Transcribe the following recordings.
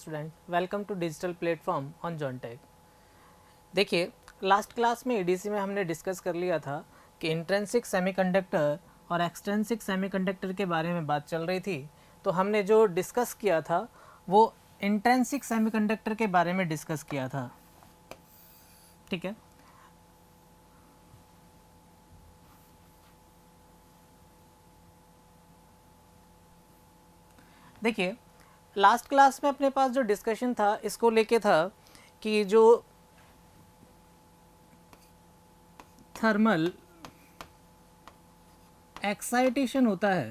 Student, welcome to digital platform on जॉनटेक। देखिए, last class में ईडीसी में हमने डिस्कस कर लिया था कि इंट्रिंसिक सेमीकंडक्टर और एक्सट्रिंसिक सेमीकंडक्टर के बारे में बात चल रही थी। तो हमने जो डिस्कस किया था वो इंट्रिंसिक सेमीकंडक्टर के बारे में डिस्कस किया था, ठीक है। देखिए, लास्ट क्लास में अपने पास जो डिस्कशन था इसको लेके था कि जो थर्मल एक्साइटेशन होता है,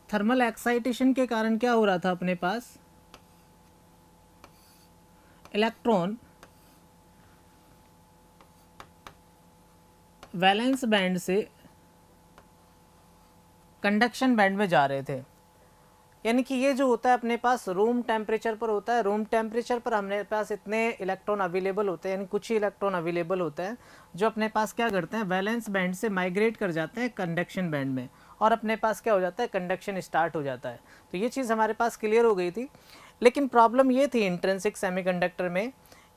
थर्मल एक्साइटेशन के कारण क्या हो रहा था, अपने पास इलेक्ट्रॉन वैलेंस बैंड से कंडक्शन बैंड में जा रहे थे। यानी कि ये जो होता है अपने पास रूम टेम्परेचर पर होता है। रूम टेम्परेचर पर हमारे पास इतने इलेक्ट्रॉन अवेलेबल होते हैं, यानी कुछ ही इलेक्ट्रॉन अवेलेबल होते हैं जो अपने पास क्या करते हैं, वैलेंस बैंड से माइग्रेट कर जाते हैं कंडक्शन बैंड में, और अपने पास क्या हो जाता है, कंडक्शन स्टार्ट हो जाता है। तो ये चीज़ हमारे पास क्लियर हो गई थी। लेकिन प्रॉब्लम ये थी इंट्रिंसिक सेमीकंडक्टर में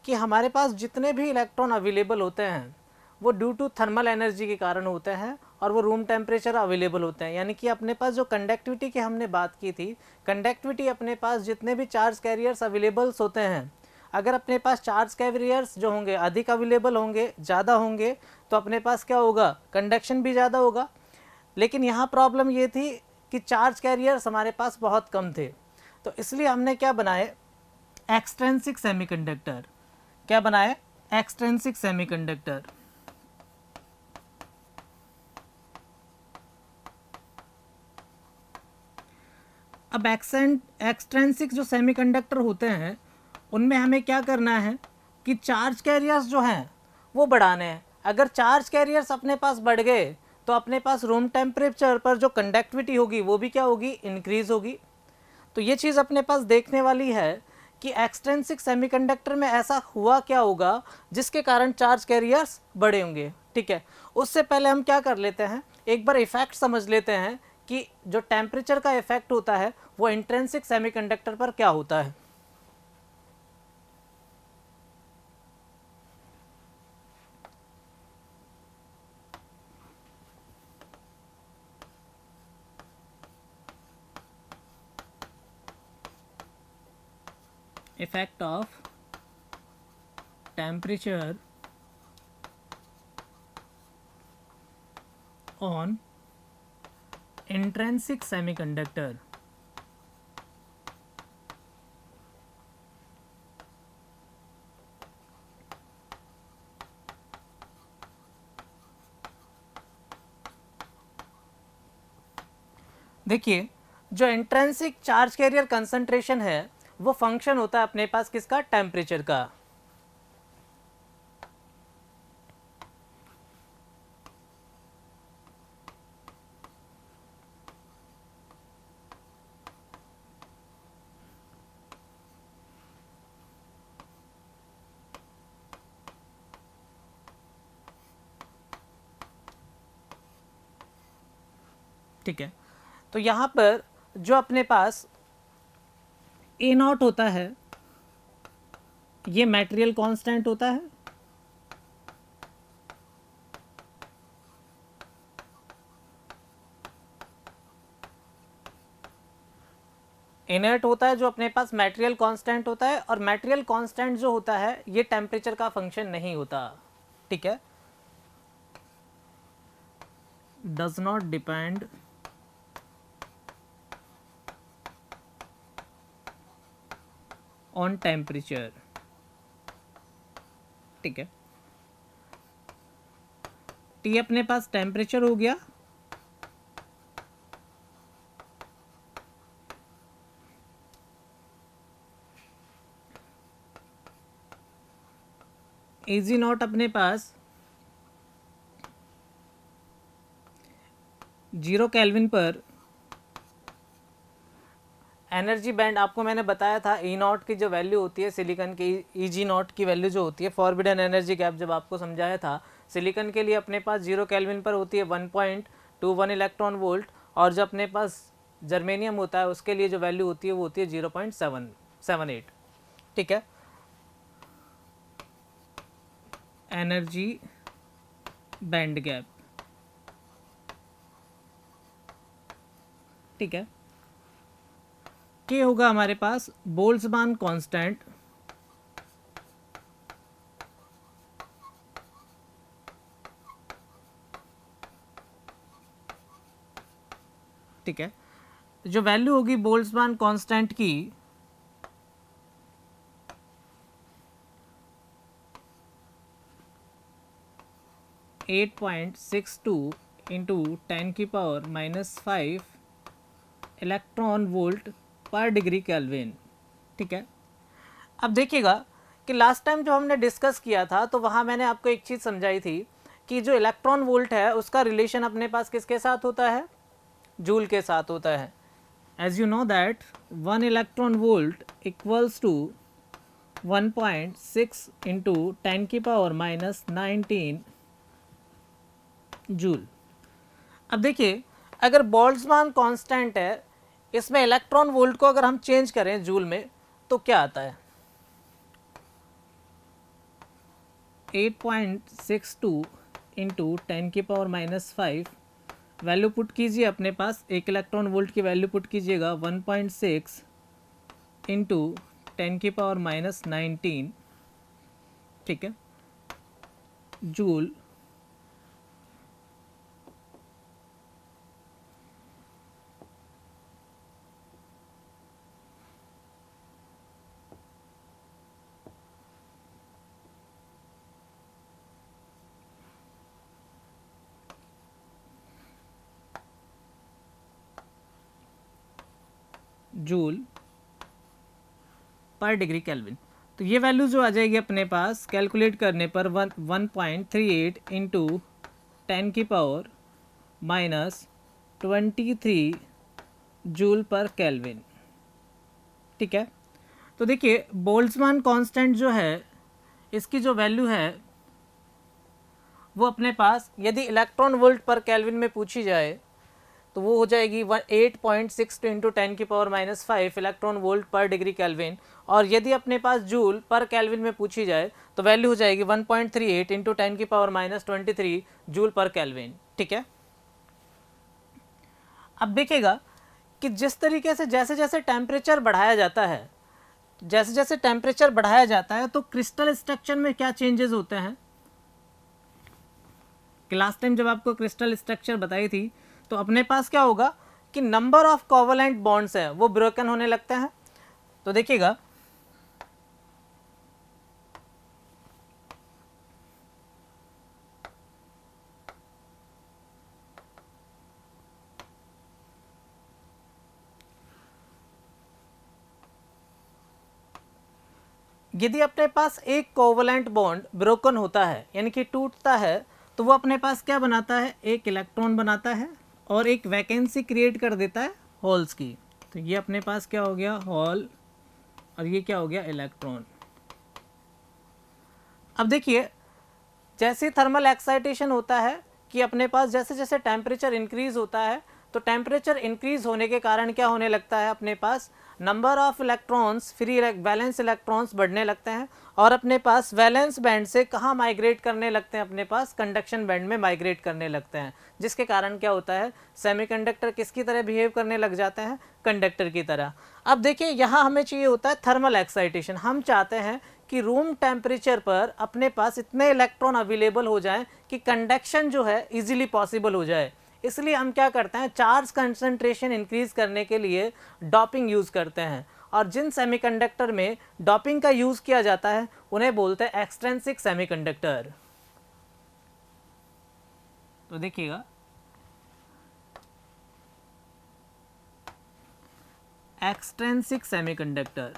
कि हमारे पास जितने भी इलेक्ट्रॉन अवेलेबल होते हैं वो ड्यू टू थर्मल एनर्जी के कारण होते हैं और वो रूम टेम्परेचर अवेलेबल होते हैं। यानी कि अपने पास जो कंडक्टिविटी की हमने बात की थी, कंडक्टिविटी अपने पास जितने भी चार्ज कैरियर्स अवेलेबल्स होते हैं, अगर अपने पास चार्ज कैरियर्स जो होंगे अधिक अवेलेबल होंगे, ज़्यादा होंगे, तो अपने पास क्या होगा, कंडक्शन भी ज़्यादा होगा। लेकिन यहाँ प्रॉब्लम ये थी कि चार्ज कैरियर्स हमारे पास बहुत कम थे, तो इसलिए हमने क्या बनाए, एक्सट्रिंसिक सेमीकंडक्टर। क्या बनाए, एक्सट्रिंसिक सेमीकंडक्टर। अब एक्सट्रिंसिक जो सेमीकंडक्टर होते हैं उनमें हमें क्या करना है कि चार्ज कैरियर्स जो हैं वो बढ़ाने हैं। अगर चार्ज कैरियर्स अपने पास बढ़ गए तो अपने पास रूम टेम्परेचर पर जो कंडक्टिविटी होगी वो भी क्या होगी, इंक्रीज होगी। तो ये चीज़ अपने पास देखने वाली है कि एक्सट्रिंसिक सेमीकंडक्टर में ऐसा हुआ क्या होगा जिसके कारण चार्ज कैरियर्स बढ़े होंगे, ठीक है। उससे पहले हम क्या कर लेते हैं, एक बार इफेक्ट समझ लेते हैं कि जो टेम्परेचर का इफेक्ट होता है वो इंट्रिंसिक सेमीकंडक्टर पर क्या होता है। Effect of temperature on intrinsic semiconductor. देखिए, जो इंट्रिंसिक चार्ज कैरियर कंसंट्रेशन है वो फंक्शन होता है अपने पास किसका, टेम्परेचर का। ठीक है, तो यहाँ पर जो अपने पास ए नॉट होता है ये मटेरियल कांस्टेंट होता है, इनर्ट होता है जो अपने पास मटेरियल कांस्टेंट होता है, और मटेरियल कांस्टेंट जो होता है ये टेम्परेचर का फंक्शन नहीं होता, ठीक है, does not depend on temperature, ठीक है। टी अपने पास टेम्परेचर हो गया, एजी नॉट अपने पास 0 केल्विन पर एनर्जी बैंड। आपको मैंने बताया था ई नॉट की जो वैल्यू होती है सिलिकॉन की, ई जी नॉट की वैल्यू जो होती है, फॉरबिडन एनर्जी गैप जब आपको समझाया था, सिलिकॉन के लिए अपने पास 0 केल्विन पर होती है 1.21 इलेक्ट्रॉन वोल्ट, और जो अपने पास जर्मेनियम होता है उसके लिए जो वैल्यू होती है वो होती है 0.778। ठीक है, एनर्जी बैंड गैप। ठीक है, ये होगा हमारे पास बोल्ट्जमान कांस्टेंट ठीक है, जो वैल्यू होगी बोल्ट्जमान कांस्टेंट की 8.62 इंटू 10⁻⁻5 इलेक्ट्रॉन वोल्ट पर डिग्री केल्विन। ठीक है, अब देखिएगा कि लास्ट टाइम जो हमने डिस्कस किया था तो वहाँ मैंने आपको एक चीज़ समझाई थी कि जो इलेक्ट्रॉन वोल्ट है उसका रिलेशन अपने पास किसके साथ होता है, जूल के साथ होता है। As you know that 1 electron volt equals to 1.6 into 10⁻⁻19 joule. अब देखिए अगर बोल्ट्जमान कांस्टेंट है, इसमें इलेक्ट्रॉन वोल्ट को अगर हम चेंज करें जूल में तो क्या आता है, 8.62 इंटू 10⁻⁻5 वैल्यू पुट कीजिए अपने पास, एक इलेक्ट्रॉन वोल्ट की वैल्यू पुट कीजिएगा 1.6 इंटू 10⁻⁻19। ठीक है, जूल जूल पर डिग्री केल्विन। तो ये वैल्यू जो आ जाएगी अपने पास कैलकुलेट करने पर 1.38 इंटू 10⁻⁻23 जूल पर केल्विन। ठीक है, तो देखिए बोल्ट्जमान कांस्टेंट जो है इसकी जो वैल्यू है वो अपने पास यदि इलेक्ट्रॉन वोल्ट पर केल्विन में पूछी जाए तो वो हो जाएगी 8.62 इंटू 10⁻⁻5 इलेक्ट्रॉन वोल्ट पर डिग्री केल्विन, और यदि अपने पास जूल पर केल्विन में पूछी जाए तो वैल्यू हो जाएगी 1.38 इंटू 10⁻⁻23 जूल पर केल्विन। ठीक है, अब देखिएगा कि जिस तरीके से जैसे जैसे टेम्परेचर बढ़ाया जाता है, जैसे जैसे टेम्परेचर बढ़ाया जाता है तो क्रिस्टल स्ट्रक्चर में क्या चेंजेस होते हैं, कि लास्ट टाइम जब आपको क्रिस्टल स्ट्रक्चर बताई थी तो अपने पास क्या होगा कि नंबर ऑफ कोवलेंट बॉन्ड्स है वो ब्रोकन होने लगते हैं। तो देखिएगा यदि अपने पास एक कोवलेंट बॉन्ड ब्रोकन होता है यानी कि टूटता है तो वो अपने पास क्या बनाता है, एक इलेक्ट्रॉन बनाता है और एक वैकेंसी क्रिएट कर देता है होल्स की। तो ये अपने पास क्या हो गया, होल, और ये क्या हो गया, इलेक्ट्रॉन। अब देखिए जैसे थर्मल एक्साइटेशन होता है कि अपने पास जैसे जैसे टेम्परेचर इंक्रीज होता है तो टेम्परेचर इंक्रीज होने के कारण क्या होने लगता है, अपने पास number of electrons, free valence electrons बढ़ने लगते हैं और अपने पास वैलेंस बैंड से कहाँ माइग्रेट करने लगते हैं, अपने पास कंडक्शन बैंड में माइग्रेट करने लगते हैं, जिसके कारण क्या होता है, सेमीकंडक्टर किसकी तरह बिहेव करने लग जाते हैं, कंडक्टर की तरह। अब देखिए यहाँ हमें चाहिए होता है थर्मल एक्साइटेशन, हम चाहते हैं कि रूम टेम्परेचर पर अपने पास इतने इलेक्ट्रॉन अवेलेबल हो जाएं कि कंडक्शन जो है इजीली पॉसिबल हो जाए। इसलिए हम क्या करते हैं, चार्ज कंसंट्रेशन इंक्रीज करने के लिए डॉपिंग यूज़ करते हैं, और जिन सेमीकंडक्टर में डॉपिंग का यूज़ किया जाता है उन्हें बोलते हैं एक्सट्रिंसिक सेमीकंडक्टर। तो देखिएगा एक्सट्रिंसिक सेमीकंडक्टर,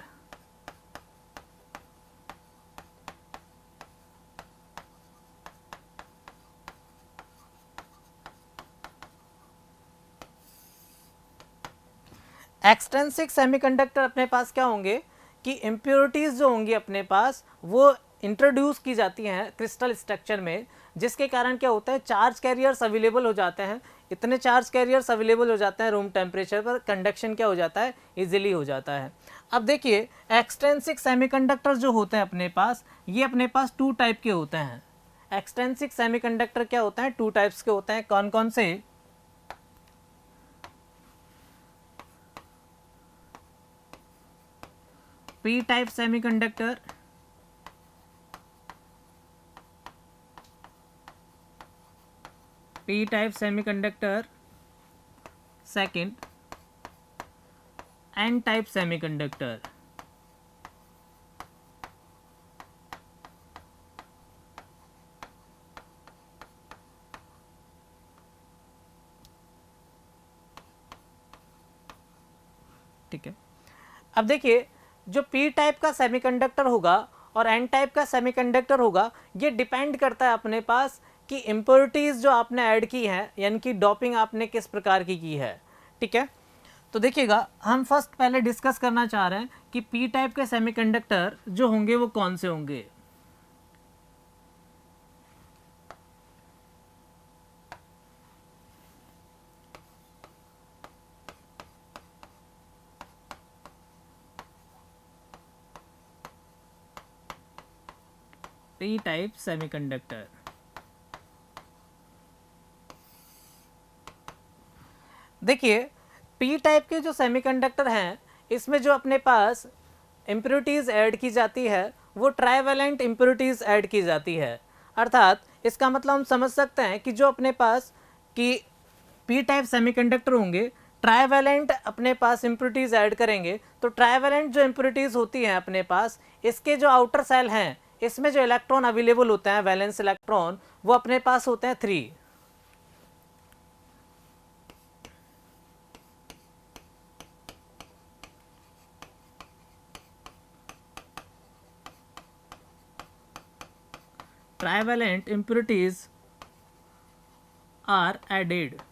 एक्सट्रिंसिक सेमीकंडक्टर अपने पास क्या होंगे कि इम्प्योरिटीज़ जो होंगी अपने पास वो इंट्रोड्यूस की जाती हैं क्रिस्टल स्ट्रक्चर में, जिसके कारण क्या होता है, चार्ज कैरियर्स अवेलेबल हो जाते हैं। इतने चार्ज कैरियर्स अवेलेबल हो जाते हैं रूम टेम्परेचर पर, कंडक्शन क्या हो जाता है, इजीली हो जाता है। अब देखिए एक्सट्रिंसिक सेमीकंडक्टर जो होते हैं अपने पास, ये अपने पास 2 टाइप के होते हैं। एक्सट्रिंसिक सेमीकंडक्टर क्या होता है, 2 टाइप्स के होते हैं। कौन कौन से? P type semiconductor, P type semiconductor, second N type semiconductor. ठीक है, अब देखिए जो पी टाइप का सेमीकंडक्टर होगा और एन टाइप का सेमीकंडक्टर होगा, ये डिपेंड करता है अपने पास कि इम्प्योरिटीज़ जो आपने ऐड की है, यानी कि डोपिंग आपने किस प्रकार की है। ठीक है, तो देखिएगा हम फर्स्ट पहले डिस्कस करना चाह रहे हैं कि पी टाइप के सेमीकंडक्टर जो होंगे वो कौन से होंगे। पी टाइप सेमीकंडक्टर, देखिए पी टाइप के जो सेमीकंडक्टर हैं, इसमें जो अपने पास इम्प्योरिटीज़ ऐड की जाती है वो ट्राइवेलेंट इम्प्योरिटीज़ ऐड की जाती है। अर्थात इसका मतलब हम समझ सकते हैं कि जो अपने पास कि पी टाइप सेमीकंडक्टर होंगे, ट्राइवेलेंट अपने पास इम्प्योरिटीज़ ऐड करेंगे, तो ट्राइवेलेंट जो इम्प्योरिटीज़ होती हैं अपने पास, इसके जो आउटर सेल हैं, इसमें जो इलेक्ट्रॉन अवेलेबल होते हैं, वैलेंस इलेक्ट्रॉन, वो अपने पास होते हैं 3। Trivalent impurities are added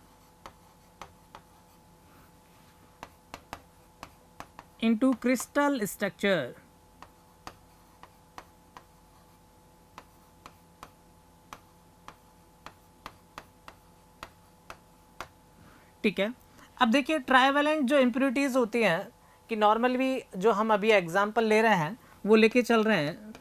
into crystal structure ठीक है, अब देखिए ट्राइवेलेंट जो इम्प्योरिटीज़ होती हैं कि नॉर्मली जो हम अभी एग्जांपल ले रहे हैं वो लेके चल रहे हैं,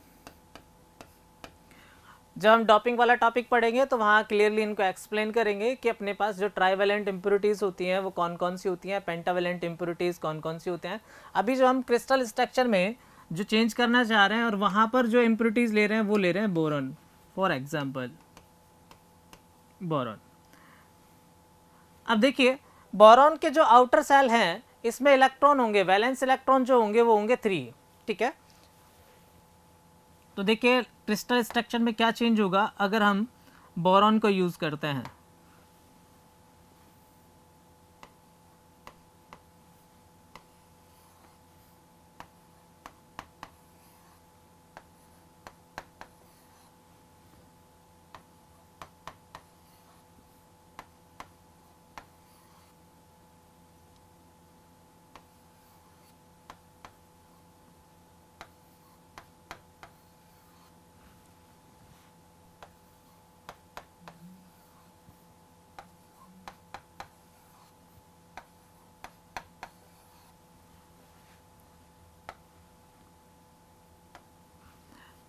जब हम डोपिंग वाला टॉपिक पढ़ेंगे तो वहाँ क्लियरली इनको एक्सप्लेन करेंगे कि अपने पास जो ट्राइवेलेंट इम्प्योरिटीज़ होती हैं वो कौन कौन सी होती हैं, पेंटावेलेंट इम्प्योरिटीज़ कौन कौन सी होती हैं। अभी जो हम क्रिस्टल स्ट्रक्चर में जो चेंज करना चाह रहे हैं और वहाँ पर जो इम्प्योरिटीज़ ले रहे हैं वो ले रहे हैं बोरॉन, फॉर एग्जाम्पल बोरॉन। अब देखिए बोरॉन के जो आउटर सेल हैं इसमें इलेक्ट्रॉन होंगे, वैलेंस इलेक्ट्रॉन जो होंगे वो होंगे 3। ठीक है, तो देखिए क्रिस्टल स्ट्रक्चर में क्या चेंज होगा अगर हम बोरॉन को यूज़ करते हैं।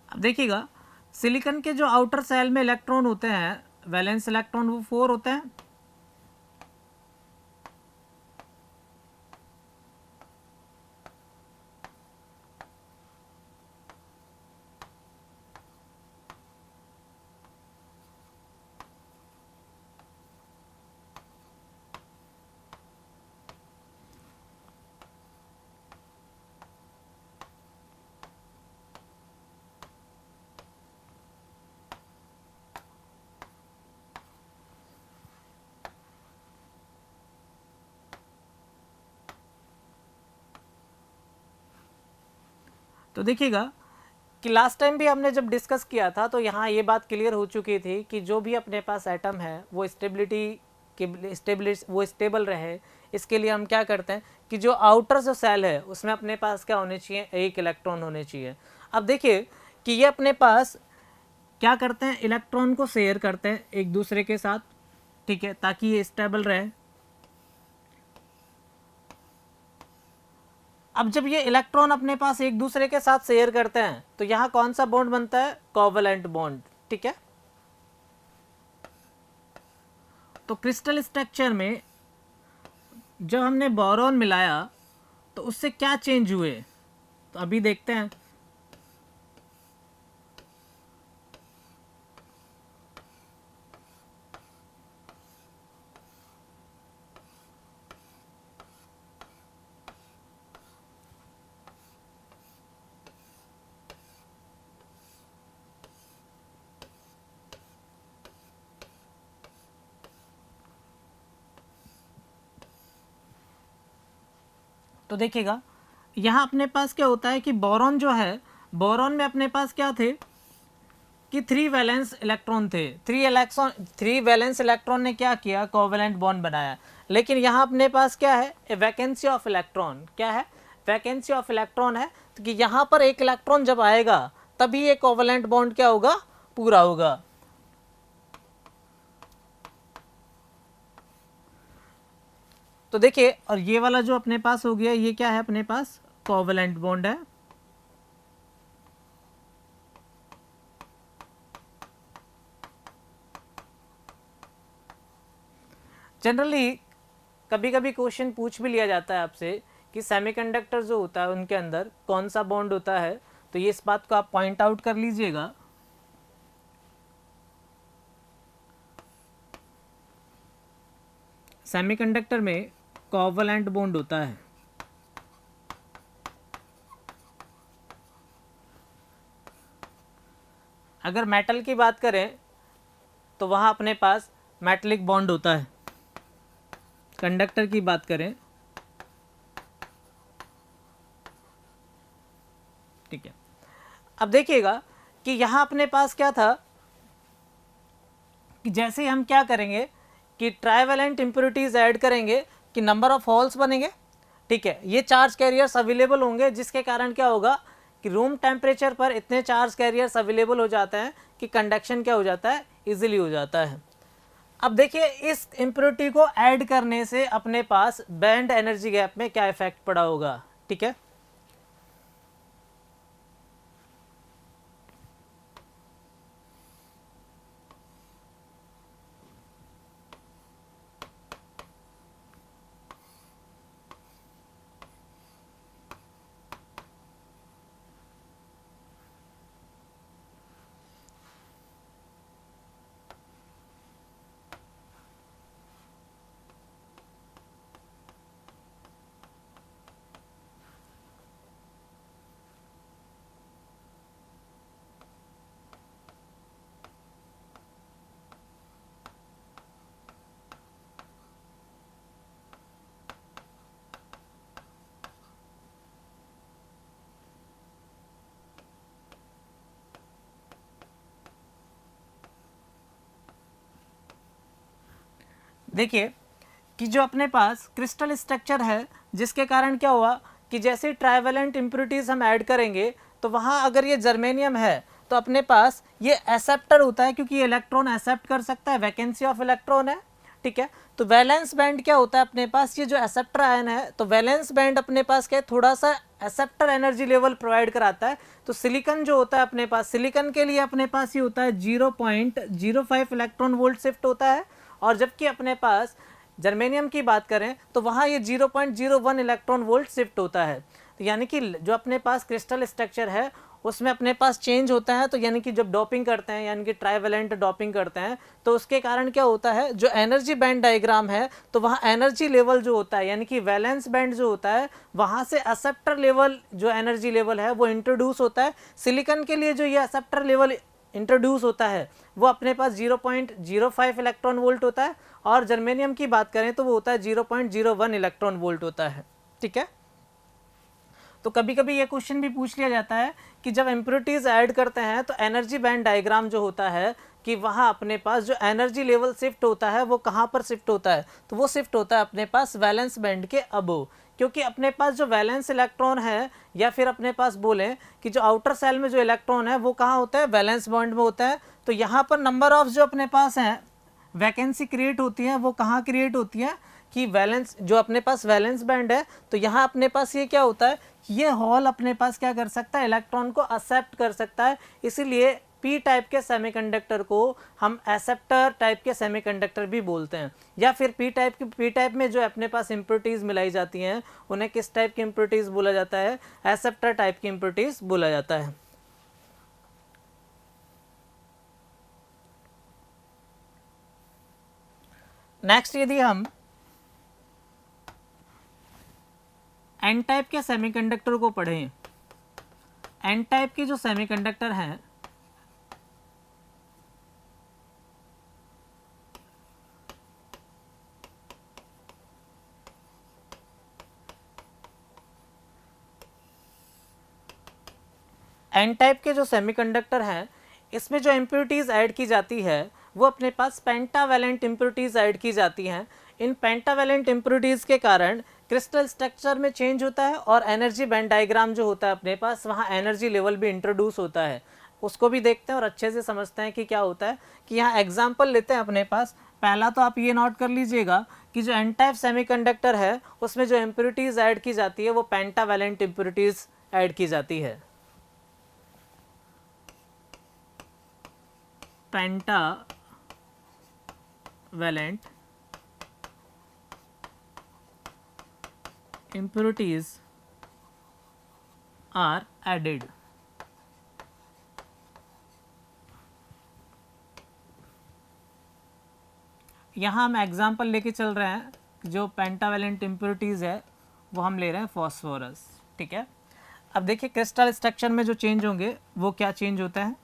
अब देखिएगा सिलिकॉन के जो आउटर सेल में इलेक्ट्रॉन होते हैं, वैलेंस इलेक्ट्रॉन वो 4 होते हैं। तो देखिएगा कि लास्ट टाइम भी हमने जब डिस्कस किया था तो यहाँ ये बात क्लियर हो चुकी थी कि जो भी अपने पास एटम है वो स्टेबल रहे, इसके लिए हम क्या करते हैं कि जो आउटर जो सेल है उसमें अपने पास क्या होने चाहिए, 1 इलेक्ट्रॉन होने चाहिए। अब देखिए कि ये अपने पास क्या करते हैं, इलेक्ट्रॉन को शेयर करते हैं एक दूसरे के साथ। ठीक है, ताकि ये स्टेबल रहे। अब जब ये इलेक्ट्रॉन अपने पास एक दूसरे के साथ शेयर करते हैं तो यहाँ कौन सा बॉन्ड बनता है? Covalent bond. ठीक है, तो क्रिस्टल स्ट्रक्चर में जब हमने बोरॉन मिलाया तो उससे क्या चेंज हुए, तो अभी देखते हैं। तो देखिएगा यहाँ अपने पास क्या होता है कि बोरॉन जो है, बोरॉन में अपने पास क्या थे कि 3 वैलेंस इलेक्ट्रॉन थे। 3 वैलेंस इलेक्ट्रॉन ने क्या किया? कोवैलेंट बॉन्ड बनाया। लेकिन यहाँ अपने पास क्या है? ए वैकेंसी ऑफ इलेक्ट्रॉन। क्या है? वैकेंसी ऑफ इलेक्ट्रॉन है, तो कि यहाँ पर एक इलेक्ट्रॉन जब आएगा तभी ये कोवैलेंट बॉन्ड क्या होगा? पूरा होगा। तो देखिए, और ये वाला जो अपने पास हो गया, ये क्या है? अपने पास कोवैलेंट बॉन्ड है। जनरली कभी कभी क्वेश्चन पूछ भी लिया जाता है आपसे कि सेमीकंडक्टर जो होता है उनके अंदर कौन सा बॉन्ड होता है, तो ये इस बात को आप पॉइंट आउट कर लीजिएगा। सेमीकंडक्टर में कोवैलेंट बॉन्ड होता है। अगर मेटल की बात करें तो वहाँ अपने पास मेटलिक बॉन्ड होता है। कंडक्टर की बात करें, ठीक है। अब देखिएगा कि यहाँ अपने पास क्या था कि जैसे ही हम क्या करेंगे कि ट्राइवेलेंट इम्प्योरिटीज ऐड करेंगे कि नंबर ऑफ होल्स बनेंगे। ठीक है, ये चार्ज कैरियर्स अवेलेबल होंगे, जिसके कारण क्या होगा कि रूम टेम्परेचर पर इतने चार्ज कैरियर्स अवेलेबल हो जाते हैं कि कंडक्शन क्या हो जाता है? इजीली हो जाता है। अब देखिए, इस इम्प्योरिटी को ऐड करने से अपने पास बैंड एनर्जी गैप में क्या इफेक्ट पड़ा होगा। ठीक है, देखिए कि जो अपने पास क्रिस्टल स्ट्रक्चर है, जिसके कारण क्या हुआ कि जैसे ट्राइवेलेंट इम्प्योरिटीज हम ऐड करेंगे तो वहाँ अगर ये जर्मेनियम है तो अपने पास ये एक्सेप्टर होता है, क्योंकि ये इलेक्ट्रॉन एक्सेप्ट कर सकता है, वैकेंसी ऑफ इलेक्ट्रॉन है। ठीक है, तो वैलेंस बैंड क्या होता है अपने पास? ये जो एक्सेप्टर आयन है, तो वैलेंस बैंड अपने पास क्या है? थोड़ा सा एक्सेप्टर एनर्जी लेवल प्रोवाइड कराता है। तो सिलिकॉन जो होता है अपने पास, सिलिकॉन के लिए अपने पास ये होता है 0.05 इलेक्ट्रॉन वोल्ट शिफ्ट होता है, और जबकि अपने पास जर्मेनियम की बात करें तो वहाँ ये 0.01 इलेक्ट्रॉन वोल्ट शिफ्ट होता है। तो यानी कि जो अपने पास क्रिस्टल स्ट्रक्चर है उसमें अपने पास चेंज होता है। तो यानी कि जब डोपिंग करते हैं, यानी कि ट्राइवेलेंट डोपिंग करते हैं, तो उसके कारण क्या होता है, जो एनर्जी बैंड डायग्राम है तो वहाँ एनर्जी लेवल जो होता है, यानी कि वैलेंस बैंड जो होता है, वहाँ से एक्सेप्टर लेवल जो एनर्जी लेवल है वो इंट्रोड्यूस होता है। सिलिकॉन के लिए जो ये एक्सेप्टर लेवल इंट्रोड्यूस होता है वो अपने पास 0.05 इलेक्ट्रॉन वोल्ट होता है, और जर्मेनियम की बात करें तो वो होता है 0.01 इलेक्ट्रॉन वोल्ट होता है। ठीक है, तो कभी कभी ये क्वेश्चन भी पूछ लिया जाता है कि जब इम्प्योरिटीज ऐड करते हैं तो एनर्जी बैंड डायग्राम जो होता है कि वहाँ अपने पास जो एनर्जी लेवल शिफ्ट होता है वो कहाँ पर शिफ्ट होता है, तो वो शिफ्ट होता है अपने पास वैलेंस बैंड के अबोव। क्योंकि अपने पास जो वैलेंस इलेक्ट्रॉन है, या फिर अपने पास बोलें कि जो आउटर सेल में जो इलेक्ट्रॉन है वो कहाँ होता है? वैलेंस बॉन्ड में होता है। तो यहाँ पर नंबर ऑफ जो अपने पास हैं वैकेंसी क्रिएट होती है वो कहाँ क्रिएट होती है कि वैलेंस, जो अपने पास वैलेंस बैंड है, तो यहाँ अपने पास ये क्या होता है, ये हॉल अपने पास क्या कर सकता है, इलेक्ट्रॉन को एक्सेप्ट कर सकता है। इसीलिए पी टाइप के सेमीकंडक्टर को हम एक्सेप्टर टाइप के सेमीकंडक्टर भी बोलते हैं। या फिर पी टाइप में जो अपने पास इम्प्योरिटीज़ मिलाई जाती हैं उन्हें किस टाइप की इम्प्योरिटीज़ बोला जाता है, एक्सेप्टर टाइप की इम्प्योरिटीज़ बोला जाता है। नेक्स्ट यदि हम एन टाइप के सेमीकंडक्टर को पढ़ें, एन टाइप के जो सेमीकंडक्टर हैं एन टाइप के जो सेमीकंडक्टर हैं इसमें जो इम्प्योरिटीज़ ऐड की जाती है वो अपने पास पेंटावैलेंट इम्प्योरिटीज़ ऐड की जाती हैं। इन पेंटावैलेंट इम्प्योरिटीज़ के कारण क्रिस्टल स्ट्रक्चर में चेंज होता है और एनर्जी बैंड डायग्राम जो होता है अपने पास, वहाँ एनर्जी लेवल भी इंट्रोड्यूस होता है। उसको भी देखते हैं और अच्छे से समझते हैं कि क्या होता है। कि यहाँ एग्जाम्पल लेते हैं अपने पास। पहला तो आप ये नोट कर लीजिएगा कि जो एन टाइप सेमीकंडक्टर है उसमें जो इम्प्योरिटीज़ ऐड की जाती है वो पेंटावैलेंट इम्प्योरिटीज़ ऐड की जाती है। Pentavalent impurities are added। यहाँ हम एग्जाम्पल लेके चल रहे हैं, जो पेंटावैलेंट इम्प्योरिटीज़ है वो हम ले रहे हैं फॉस्फोरस। ठीक है, अब देखिए क्रिस्टल स्ट्रक्चर में जो चेंज होंगे वो क्या चेंज होता है।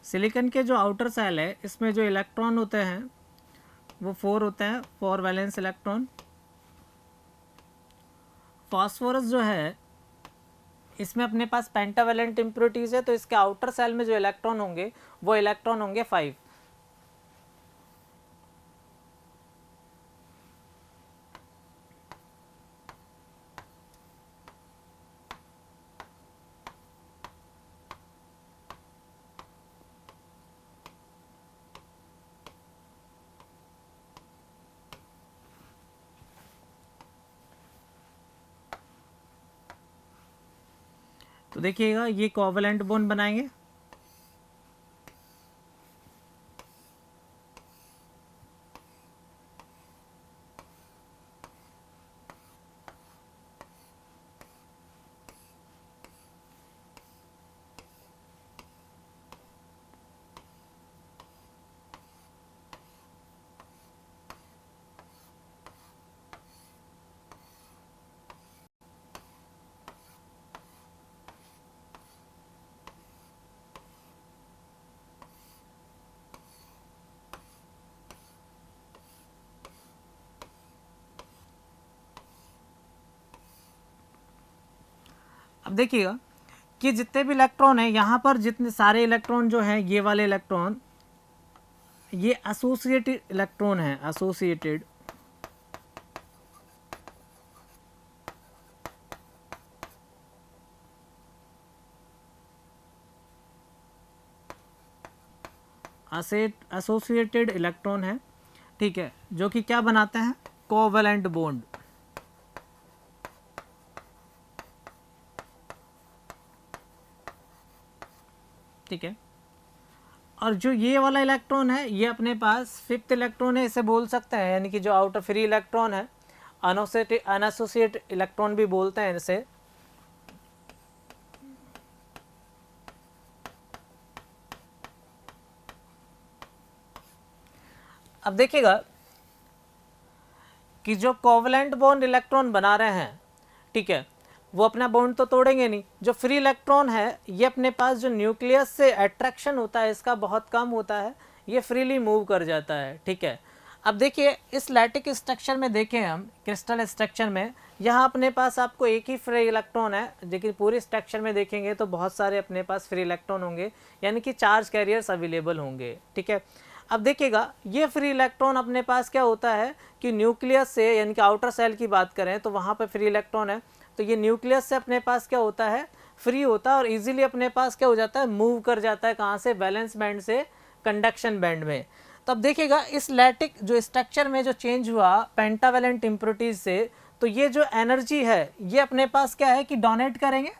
सिलिकॉन के जो आउटर सेल है इसमें जो इलेक्ट्रॉन होते हैं वो 4 होते हैं, 4 वैलेंस इलेक्ट्रॉन। फॉस्फोरस जो है इसमें अपने पास पेंटावैलेंट इम्प्योरिटीज़ है, तो इसके आउटर सेल में जो इलेक्ट्रॉन होंगे वो इलेक्ट्रॉन होंगे 5। तो देखिएगा ये कोवैलेंट बॉन्ड बनाएंगे। अब देखिएगा कि जितने भी इलेक्ट्रॉन हैं यहाँ पर, जितने सारे इलेक्ट्रॉन जो हैं, ये वाले इलेक्ट्रॉन ये एसोसिएटेड इलेक्ट्रॉन है, एसोसिएटेड। एसोसिएटेड इलेक्ट्रॉन है, ठीक है, जो कि क्या बनाते हैं, कोवैलेंट बॉन्ड। ठीक है, और जो ये वाला इलेक्ट्रॉन है ये अपने पास 5th इलेक्ट्रॉन है, इसे बोल सकते हैं, यानी कि जो आउटर फ्री इलेक्ट्रॉन है, अनएसोसिएटेड इलेक्ट्रॉन भी बोलते हैं इसे। अब देखिएगा कि जो कोवलेंट बॉन्ड इलेक्ट्रॉन बना रहे हैं, ठीक है, वो अपना बॉन्ड तो तोड़ेंगे नहीं। जो फ्री इलेक्ट्रॉन है ये अपने पास जो न्यूक्लियस से अट्रैक्शन होता है इसका बहुत कम होता है, ये फ्रीली मूव कर जाता है, ठीक है। अब देखिए इस लैटिक स्ट्रक्चर में देखें हम, क्रिस्टल स्ट्रक्चर में, यहाँ अपने पास आपको एक ही फ्री इलेक्ट्रॉन है, लेकिन पूरी स्ट्रक्चर में देखेंगे तो बहुत सारे अपने पास फ्री इलेक्ट्रॉन होंगे, यानी कि चार्ज कैरियर्स अवेलेबल होंगे, ठीक है। अब देखिएगा ये फ्री इलेक्ट्रॉन अपने पास क्या होता है कि न्यूक्लियस से, यानी कि आउटर सेल की बात करें तो वहाँ पर फ्री इलेक्ट्रॉन है, तो ये न्यूक्लियस से अपने पास क्या होता है, फ्री होता है और इजीली अपने पास क्या हो जाता है, मूव कर जाता है, कहाँ से, वैलेंस बैंड से कंडक्शन बैंड में। तो अब देखिएगा इस लैटिक जो स्ट्रक्चर में जो चेंज हुआ पेंटावेलेंट इम्प्योरिटीज से, तो ये जो एनर्जी है ये अपने पास क्या है कि डोनेट करेंगे,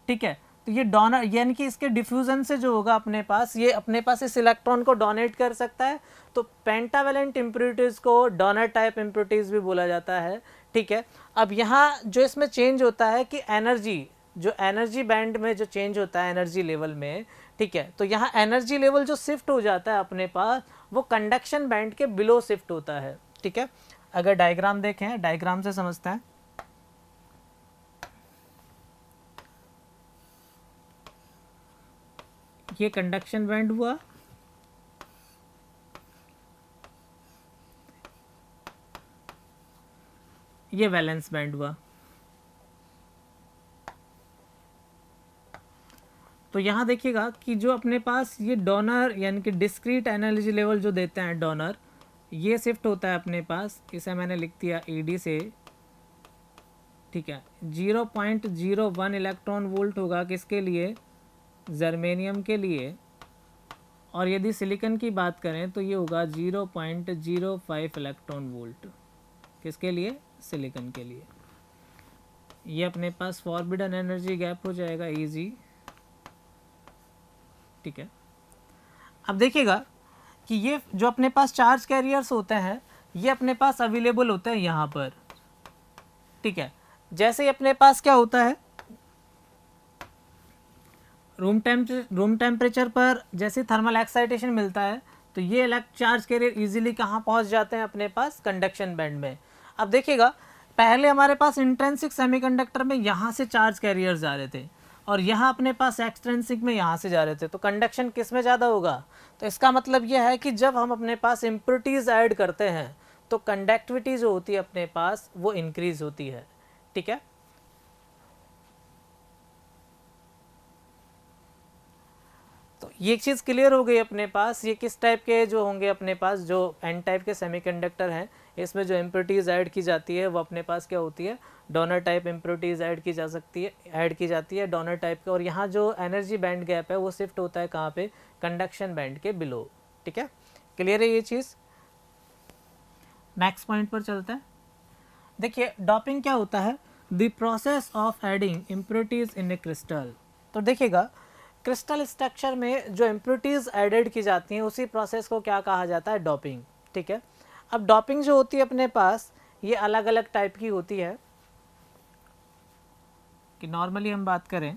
ठीक है। तो ये डोनर यानी कि इसके डिफ्यूजन से जो होगा अपने पास, ये अपने पास इस इलेक्ट्रॉन को डोनेट कर सकता है, तो पेंटावेलेंट इम्प्योरिटीज को डोनर टाइप इम्प्योरिटीज भी बोला जाता है, ठीक है। अब यहाँ जो इसमें चेंज होता है कि एनर्जी, जो एनर्जी बैंड में जो चेंज होता है एनर्जी लेवल में, ठीक है, तो यहाँ एनर्जी लेवल जो शिफ्ट हो जाता है अपने पास वो कंडक्शन बैंड के बिलो शिफ्ट होता है, ठीक है। अगर डायग्राम देखें, डायग्राम से समझते हैं, ये कंडक्शन बैंड हुआ, ये वैलेंस बैंड हुआ। तो यहाँ देखिएगा कि जो अपने पास ये डोनर यानी कि डिस्क्रीट एनर्जी लेवल जो देते हैं डोनर, ये शिफ्ट होता है अपने पास, इसे मैंने लिख दिया ईडी से, ठीक है। 0.01 इलेक्ट्रॉन वोल्ट होगा किसके लिए, जर्मेनियम के लिए, और यदि सिलिकॉन की बात करें तो ये होगा 0.05 इलेक्ट्रॉन वोल्ट, किसके लिए, सिलिकॉन के लिए। ये अपने पास फॉरबिडन एनर्जी गैप हो जाएगा ईजी, ठीक है। अब देखिएगा कि ये जो अपने पास चार्ज कैरियर्स होते हैं ये अपने पास अवेलेबल होते हैं यहाँ पर, ठीक है। जैसे ही अपने पास क्या होता है, रूम टेम्परेचर पर जैसे थर्मल एक्साइटेशन मिलता है तो ये चार्ज कैरियर इजीली कहाँ पहुँच जाते हैं अपने पास, कंडक्शन बैंड में। अब देखिएगा पहले हमारे पास इंट्रिंसिक सेमीकंडक्टर में यहाँ से चार्ज कैरियर्स जा रहे थे और यहाँ अपने पास एक्सट्रिंसिक में यहाँ से जा रहे थे, तो कंडक्शन किस में ज़्यादा होगा, तो इसका मतलब यह है कि जब हम अपने पास इम्प्योरिटीज़ ऐड करते हैं तो कंडक्टिविटी जो होती है अपने पास वो इंक्रीज होती है, ठीक है। तो ये एक चीज़ क्लियर हो गई अपने पास, ये किस टाइप के जो होंगे अपने पास, जो एन टाइप के सेमीकंडक्टर हैं इसमें जो इम्प्योरिटीज़ ऐड की जाती है वो अपने पास क्या होती है, डोनर टाइप इम्प्योरिटीज़ ऐड की जा सकती है, ऐड की जाती है डोनर टाइप के, और यहाँ जो एनर्जी बैंड गैप है वो शिफ्ट होता है कहाँ पे, कंडक्शन बैंड के बिलो, ठीक है। क्लियर है ये चीज़। नेक्स्ट पॉइंट पर चलते हैं। देखिए डॉपिंग क्या होता है, the process of adding impurities in A crystal. तो देखिएगा क्रिस्टल स्ट्रक्चर में जो इम्प्योरिटीज़ एडेड की जाती हैं उसी प्रोसेस को क्या कहा जाता है, डॉपिंग, ठीक है। अब डॉपिंग जो होती है अपने पास ये अलग अलग टाइप की होती है, कि नॉर्मली हम बात करें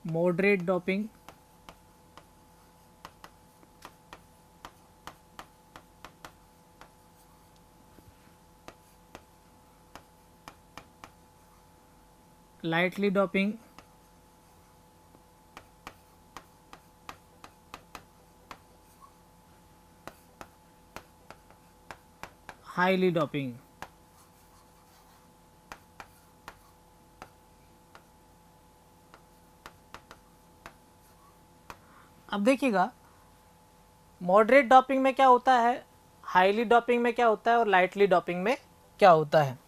moderate doping, lightly doping, highly doping. अब देखिएगा मॉडरेट डॉपिंग में क्या होता है, हाईली डॉपिंग में क्या होता है और लाइटली डॉपिंग में क्या होता है।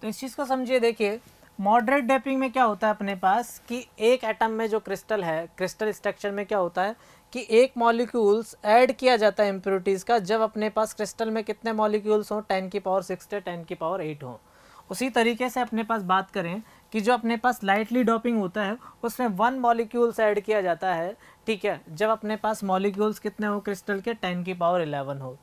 तो इस चीज़ को समझिए, देखिए मॉडरेट डैपिंग में क्या होता है अपने पास कि एक एटम में जो क्रिस्टल है, क्रिस्टल स्ट्रक्चर में क्या होता है कि एक मॉलिक्यूल्स ऐड किया जाता है इम्प्योरिटीज़ का जब अपने पास क्रिस्टल में कितने मॉलिक्यूल्स हों, 10⁶ या 10⁸ हो। उसी तरीके से अपने पास बात करें कि जो अपने पास लाइटली डोपिंग होता है उसमें 1 मॉलिक्यूल्स ऐड किया जाता है, ठीक है, जब अपने पास मॉलिक्यूल्स कितने हो क्रिस्टल के, 10⁻11 हो।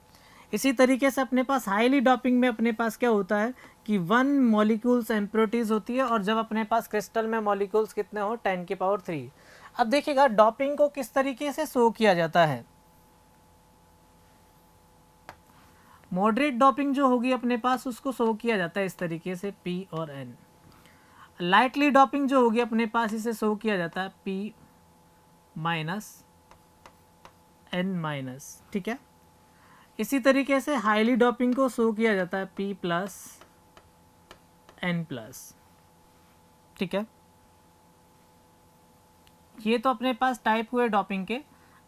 इसी तरीके से अपने पास हाईली डोपिंग में अपने पास क्या होता है कि 1 मॉलिक्यूल्स इम्प्योरिटीज़ होती है और जब अपने पास क्रिस्टल में मॉलिक्यूल्स कितने हो, 10⁻3। अब देखिएगा डोपिंग को किस तरीके से शो किया जाता है। मॉडरेट डोपिंग जो होगी अपने पास उसको शो किया जाता है इस तरीके से P और N। लाइटली डोपिंग जो होगी अपने पास इसे शो किया जाता है P - N-, ठीक है। इसी तरीके से हाईली डोपिंग को शो किया जाता है P + N+, ठीक है। ये तो अपने पास टाइप हुए डोपिंग के।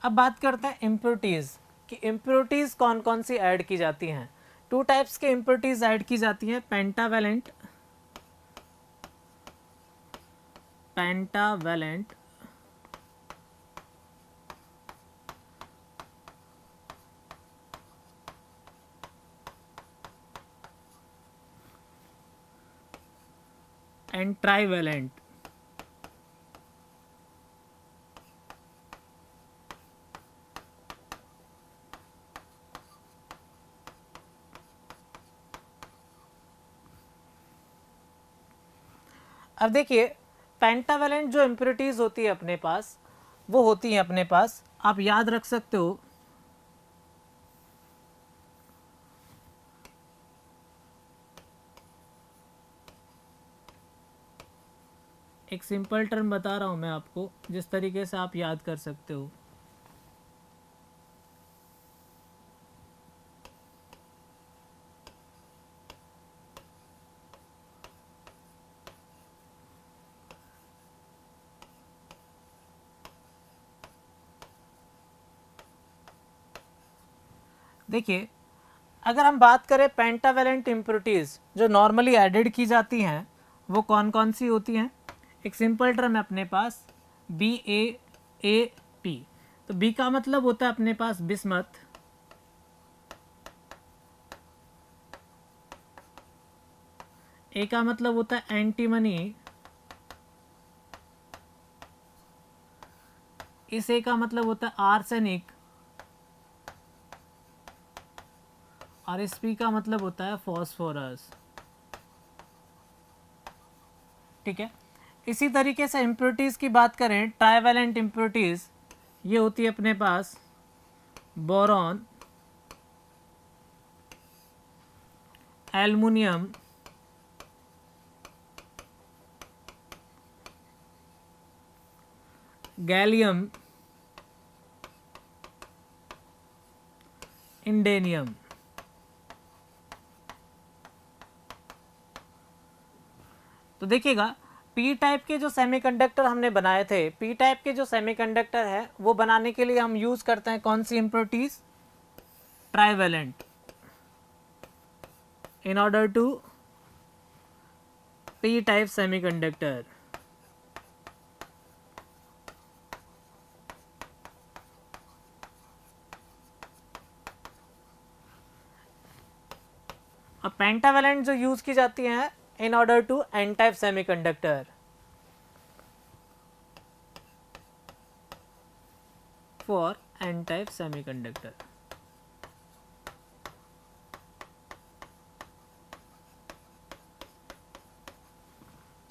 अब बात करते हैं इम्प्योरिटीज़ कि इम्प्योरिटीज़ कौन कौन सी ऐड की जाती हैं। 2 टाइप्स के इम्प्योरिटीज़ ऐड की जाती हैं, पेंटावेलेंट एंड ट्राईवेलेंट। अब देखिए पेंटावेलेंट जो इम्प्योरिटीज़ होती है अपने पास वो होती हैं अपने पास, आप याद रख सकते हो, एक सिंपल टर्म बता रहा हूं मैं आपको जिस तरीके से आप याद कर सकते हो। देखिए अगर हम बात करें पेंटावेलेंट इम्प्योरिटीज़ जो नॉर्मली एडेड की जाती हैं वो कौन कौन सी होती हैं। एक सिंपल टर्म है अपने पास BaAP। तो B का मतलब होता है अपने पास बिस्मथ, A का मतलब होता है एंटीमनी, इस A का मतलब होता है आर्सेनिक और इस P का मतलब होता है फॉस्फोरस, ठीक है। इसी तरीके से इम्प्योरिटीज़ की बात करें, ट्राईवेलेंट इम्प्योरिटीज़ ये होती है अपने पास बोरॉन, एल्युमिनियम, गैलियम, इंडेनियम। तो देखिएगा पी टाइप के जो सेमीकंडक्टर हमने बनाए थे, पी टाइप के जो सेमीकंडक्टर है वो बनाने के लिए हम यूज करते हैं कौन सी impurities, trivalent, in order to P type semiconductor. अब पेंटावेलेंट जो यूज की जाती हैं in order to n type semiconductor। for n type semiconductor।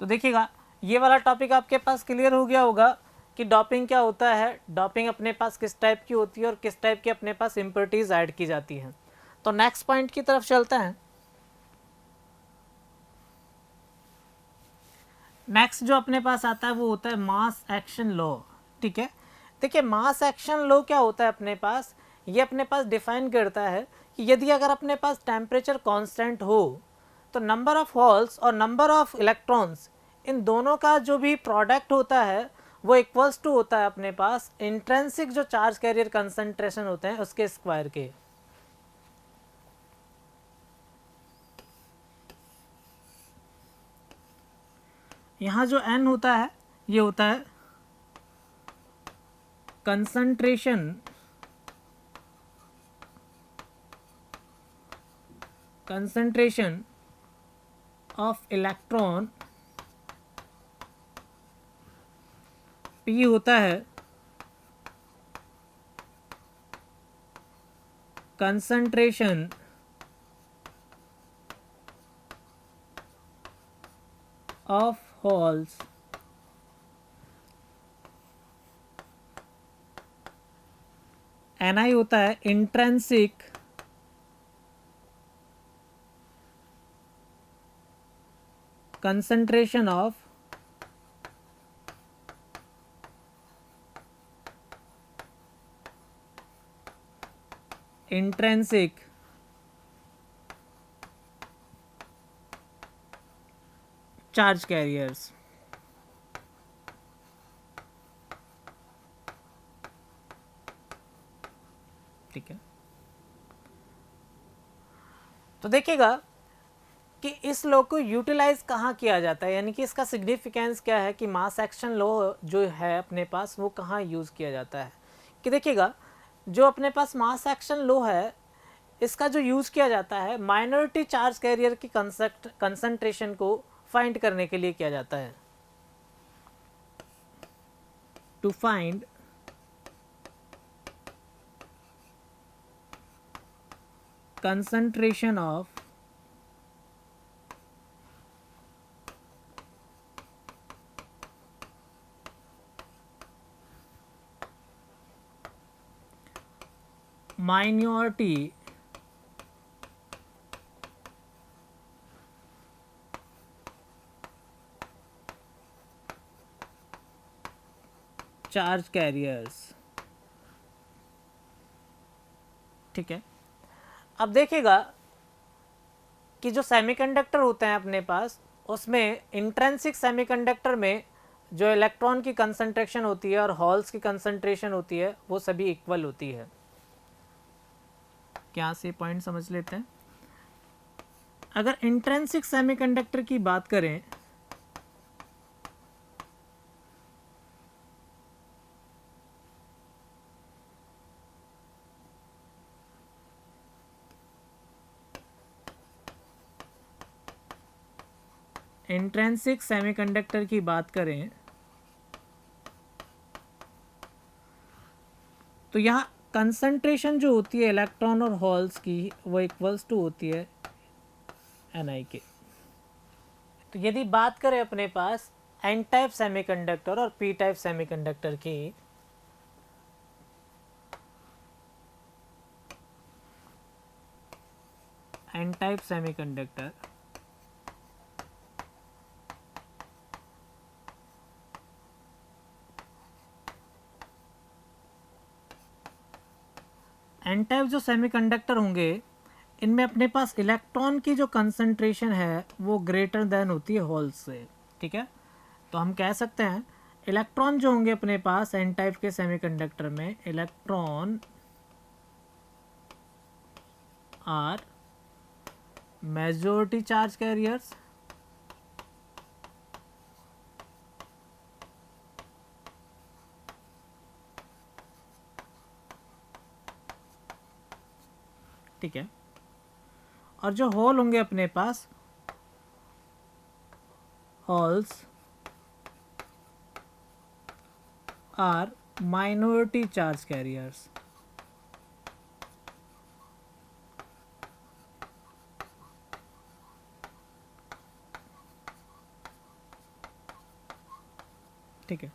तो देखिएगा ये वाला टॉपिक आपके पास क्लियर हो गया होगा कि डोपिंग क्या होता है, डोपिंग अपने पास किस टाइप की होती है और किस टाइप की अपने पास इम्प्योरिटीज ऐड की जाती हैं। तो नेक्स्ट पॉइंट की तरफ चलते हैं। नेक्स्ट जो अपने पास आता है वो होता है मास एक्शन लॉ, ठीक है। देखिए मास एक्शन लॉ क्या होता है अपने पास, ये अपने पास डिफाइन करता है कि यदि अगर अपने पास टेम्परेचर कांस्टेंट हो तो नंबर ऑफ होल्स और नंबर ऑफ इलेक्ट्रॉन्स इन दोनों का जो भी प्रोडक्ट होता है वो इक्वल्स टू होता है अपने पास इंट्रिंसिक जो चार्ज कैरियर कंसंट्रेशन होते हैं उसके स्क्वायर के। यहाँ जो n होता है ये होता है कंसंट्रेशन ऑफ इलेक्ट्रॉन, p होता है कंसंट्रेशन ऑफ होल्स, ni होता है intrinsic concentration of intrinsic charge carriers। ठीक है, तो देखिएगा कि इस लॉ को यूटिलाइज कहाँ किया जाता है, यानी कि इसका सिग्निफिकेंस क्या है कि मास एक्शन लॉ जो है अपने पास वो कहाँ यूज़ किया जाता है। कि देखिएगा जो अपने पास मास एक्शन लॉ है इसका जो यूज़ किया जाता है माइनॉरिटी चार्ज कैरियर की कंसंट्रेशन को फाइंड करने के लिए किया जाता है। To find concentration of minority charge carriers. ठीक है, अब देखिएगा कि जो सेमीकंडक्टर होते हैं अपने पास उसमें इंट्रिंसिक सेमीकंडक्टर में जो इलेक्ट्रॉन की कंसंट्रेशन होती है और होल्स की कंसंट्रेशन होती है वो सभी इक्वल होती है। क्या से पॉइंट समझ लेते हैं। अगर इंट्रिंसिक सेमीकंडक्टर की बात करें इंट्रिंसिक सेमीकंडक्टर की बात करें तो यहाँ कंसंट्रेशन जो होती है इलेक्ट्रॉन और होल्स की वो इक्वल्स टू होती है Ni के। तो यदि बात करें अपने पास एन टाइप सेमीकंडक्टर और पी टाइप सेमीकंडक्टर की, N type semiconductor N type जो सेमीकंडक्टर होंगे इनमें अपने पास इलेक्ट्रॉन की जो कंसंट्रेशन है वो ग्रेटर देन होती है होल्स से। ठीक है, तो हम कह सकते हैं इलेक्ट्रॉन जो होंगे अपने पास एन टाइप के सेमीकंडक्टर में, electron are majority charge carriers ठीक है, और जो होल होंगे अपने पास holes are minority charge carriers. ठीक है,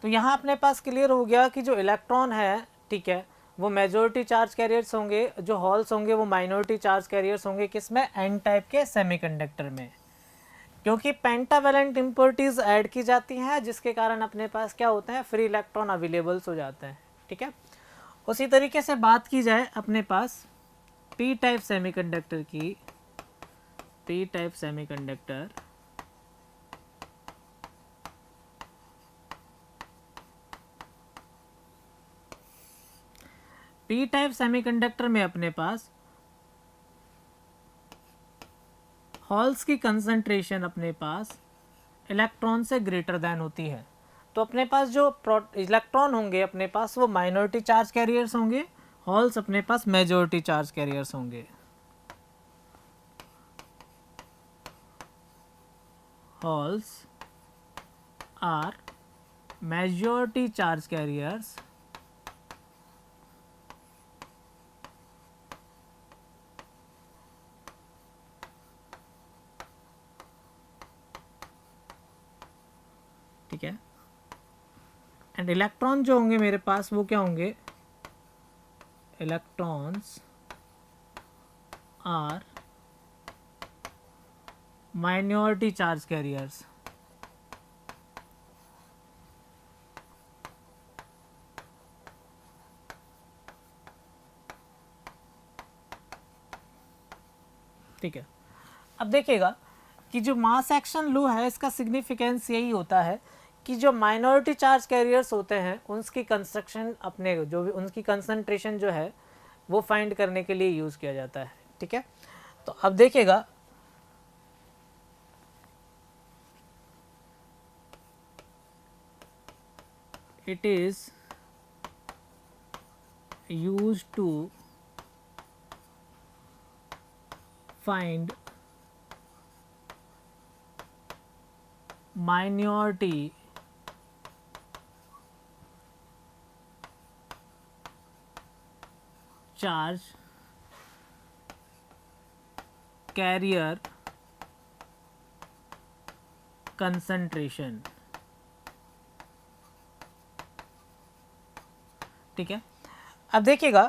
तो यहाँ अपने पास क्लियर हो गया कि जो इलेक्ट्रॉन है ठीक है वो मेजॉरिटी चार्ज कैरियर्स होंगे, जो होल्स होंगे वो माइनॉरिटी चार्ज कैरियर्स होंगे। किसमें? एन टाइप के सेमीकंडक्टर में, क्योंकि पेंटावेलेंट इम्प्योरिटीज ऐड की जाती हैं जिसके कारण अपने पास क्या होते हैं, फ्री इलेक्ट्रॉन अवेलेबल्स हो जाते हैं। ठीक है, उसी तरीके से बात की जाए अपने पास पी टाइप सेमीकंडक्टर की, P type semiconductor P type semiconductor में अपने पास हॉल्स की कंसंट्रेशन अपने पास इलेक्ट्रॉन से ग्रेटर देन होती है, तो अपने पास जो इलेक्ट्रॉन होंगे अपने पास वो माइनॉरिटी चार्ज कैरियर्स होंगे, हॉल्स अपने पास मेजॉरिटी चार्ज कैरियर्स होंगे। Holes are majority charge carriers ठीक है। एंड इलेक्ट्रॉन जो होंगे मेरे पास वो क्या होंगे, electrons are minority charge carriers. ठीक है। अब देखिएगा कि जो मास एक्शन लॉ है इसका सिग्निफिकेंस यही होता है कि जो माइनॉरिटी चार्ज कैरियर्स होते हैं उनकी कंस्ट्रक्शन अपने जो भी उनकी कंसंट्रेशन जो है वो फाइंड करने के लिए यूज़ किया जाता है। ठीक है, तो अब देखिएगा it is used to find minority charge carrier concentration। ठीक है, अब देखिएगा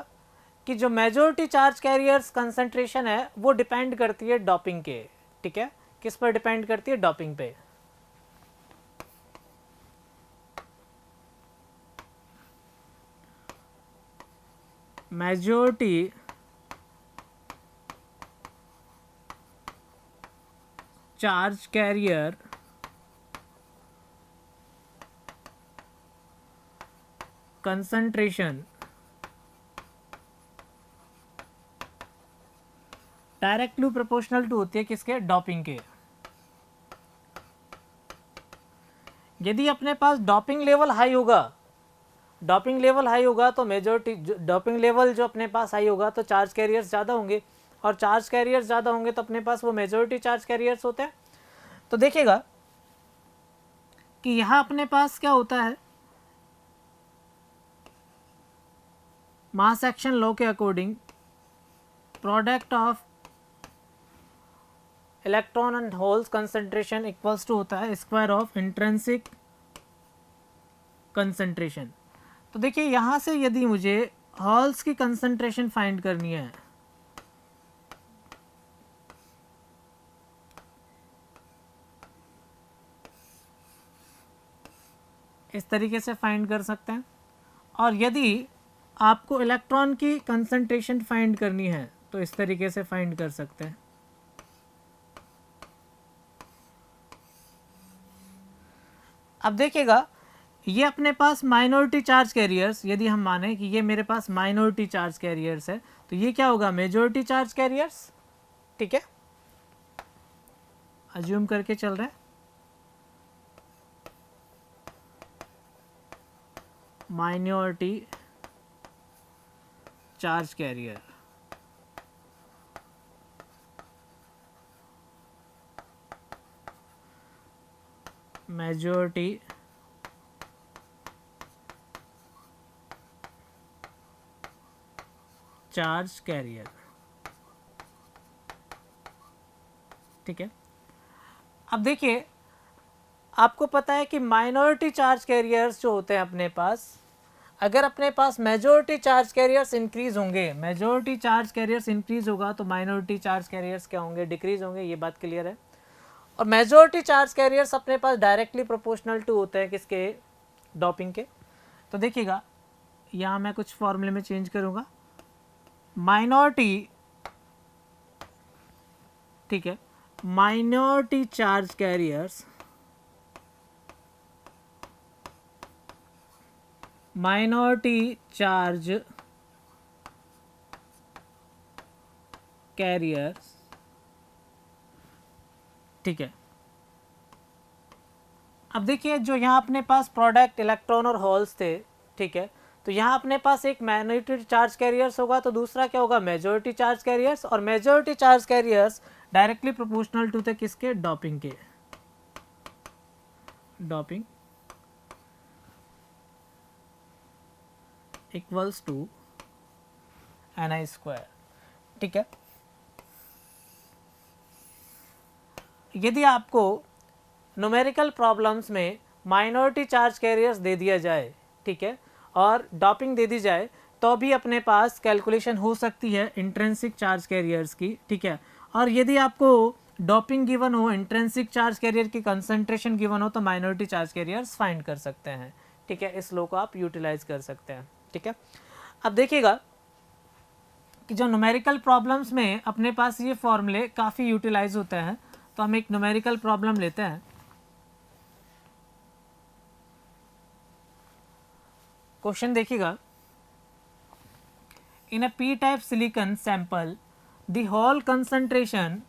कि जो मेजॉरिटी चार्ज कैरियर्स कंसंट्रेशन है वो डिपेंड करती है डोपिंग के। ठीक है, किस पर डिपेंड करती है, डोपिंग पे। Majority charge carrier concentration directly proportional to होती है किसके, डोपिंग के। यदि अपने पास डोपिंग लेवल हाई होगा, डोपिंग लेवल हाई होगा तो मेजॉरिटी डोपिंग लेवल जो अपने पास हाई होगा तो चार्ज कैरियर्स ज़्यादा होंगे, और चार्ज कैरियर्स ज़्यादा होंगे तो अपने पास वो मेजॉरिटी चार्ज कैरियर्स होते हैं। तो देखिएगा कि यहाँ अपने पास क्या होता है, मास एक्शन लॉ के according product of electron and holes concentration equals to होता है स्क्वायर ऑफ इंट्रिंसिक कंसंट्रेशन। तो देखिए यहाँ से यदि मुझे हॉल्स की कंसंट्रेशन फाइंड करनी है इस तरीके से फाइंड कर सकते हैं, और यदि आपको इलेक्ट्रॉन की कंसंट्रेशन फाइंड करनी है तो इस तरीके से फाइंड कर सकते हैं। अब देखिएगा ये अपने पास माइनॉरिटी चार्ज कैरियर्स, यदि हम माने कि ये मेरे पास माइनॉरिटी चार्ज कैरियर्स है तो ये क्या होगा, मेजॉरिटी चार्ज कैरियर्स। ठीक है, अज्यूम करके चल रहे हैं minority charge career. Majority charge career. ठीक है, अब देखिए आपको पता है कि माइनॉरिटी चार्ज कैरियर्स जो होते हैं अपने पास, अगर अपने पास मेजॉरिटी चार्ज कैरियर्स इंक्रीज होंगे, मेजॉरिटी चार्ज कैरियर्स इंक्रीज होगा तो माइनॉरिटी चार्ज कैरियर्स क्या होंगे, डिक्रीज होंगे। ये बात क्लियर है। और मेजॉरिटी चार्ज कैरियर्स अपने पास डायरेक्टली प्रोपोर्शनल टू होते हैं किसके, डोपिंग के। तो देखिएगा यहाँ मैं कुछ फॉर्मूले में चेंज करूँगा, माइनॉरिटी, ठीक है, minority charge carriers, minority charge carriers ठीक है। अब देखिए जो यहाँ अपने पास प्रोडक्ट इलेक्ट्रॉन और होल्स थे, ठीक है, तो यहाँ अपने पास एक माइनॉरिटी चार्ज कैरियर्स होगा, तो दूसरा क्या होगा, मेजॉरिटी चार्ज कैरियर्स, और majority charge carriers directly proportional to थे किसके, डॉपिंग के, डॉपिंग इक्वल्स टू Ni², ठीक है। यदि आपको न्यूमेरिकल प्रॉब्लम्स में माइनॉरिटी चार्ज कैरियर्स दे दिया जाए, ठीक है, और डॉपिंग दे दी जाए, तो भी अपने पास कैलकुलेशन हो सकती है इंट्रिंसिक चार्ज कैरियर्स की, ठीक है। और यदि आपको डॉपिंग गिवन हो, इंट्रिंसिक चार्ज कैरियर की कंसंट्रेशन गिवन हो, तो माइनॉरिटी चार्ज कैरियर्स फाइंड कर सकते हैं, ठीक है। इस लॉ को आप यूटिलाइज कर सकते हैं, ठीक है। अब देखिएगा कि जो न्यूमेरिकल प्रॉब्लम्स में अपने पास ये फॉर्मूले काफ़ी यूटिलाइज होते हैं, तो हम एक न्यूमेरिकल प्रॉब्लम लेते हैं। क्वेश्चन देखिएगा, in a P type silicon sample the hole concentration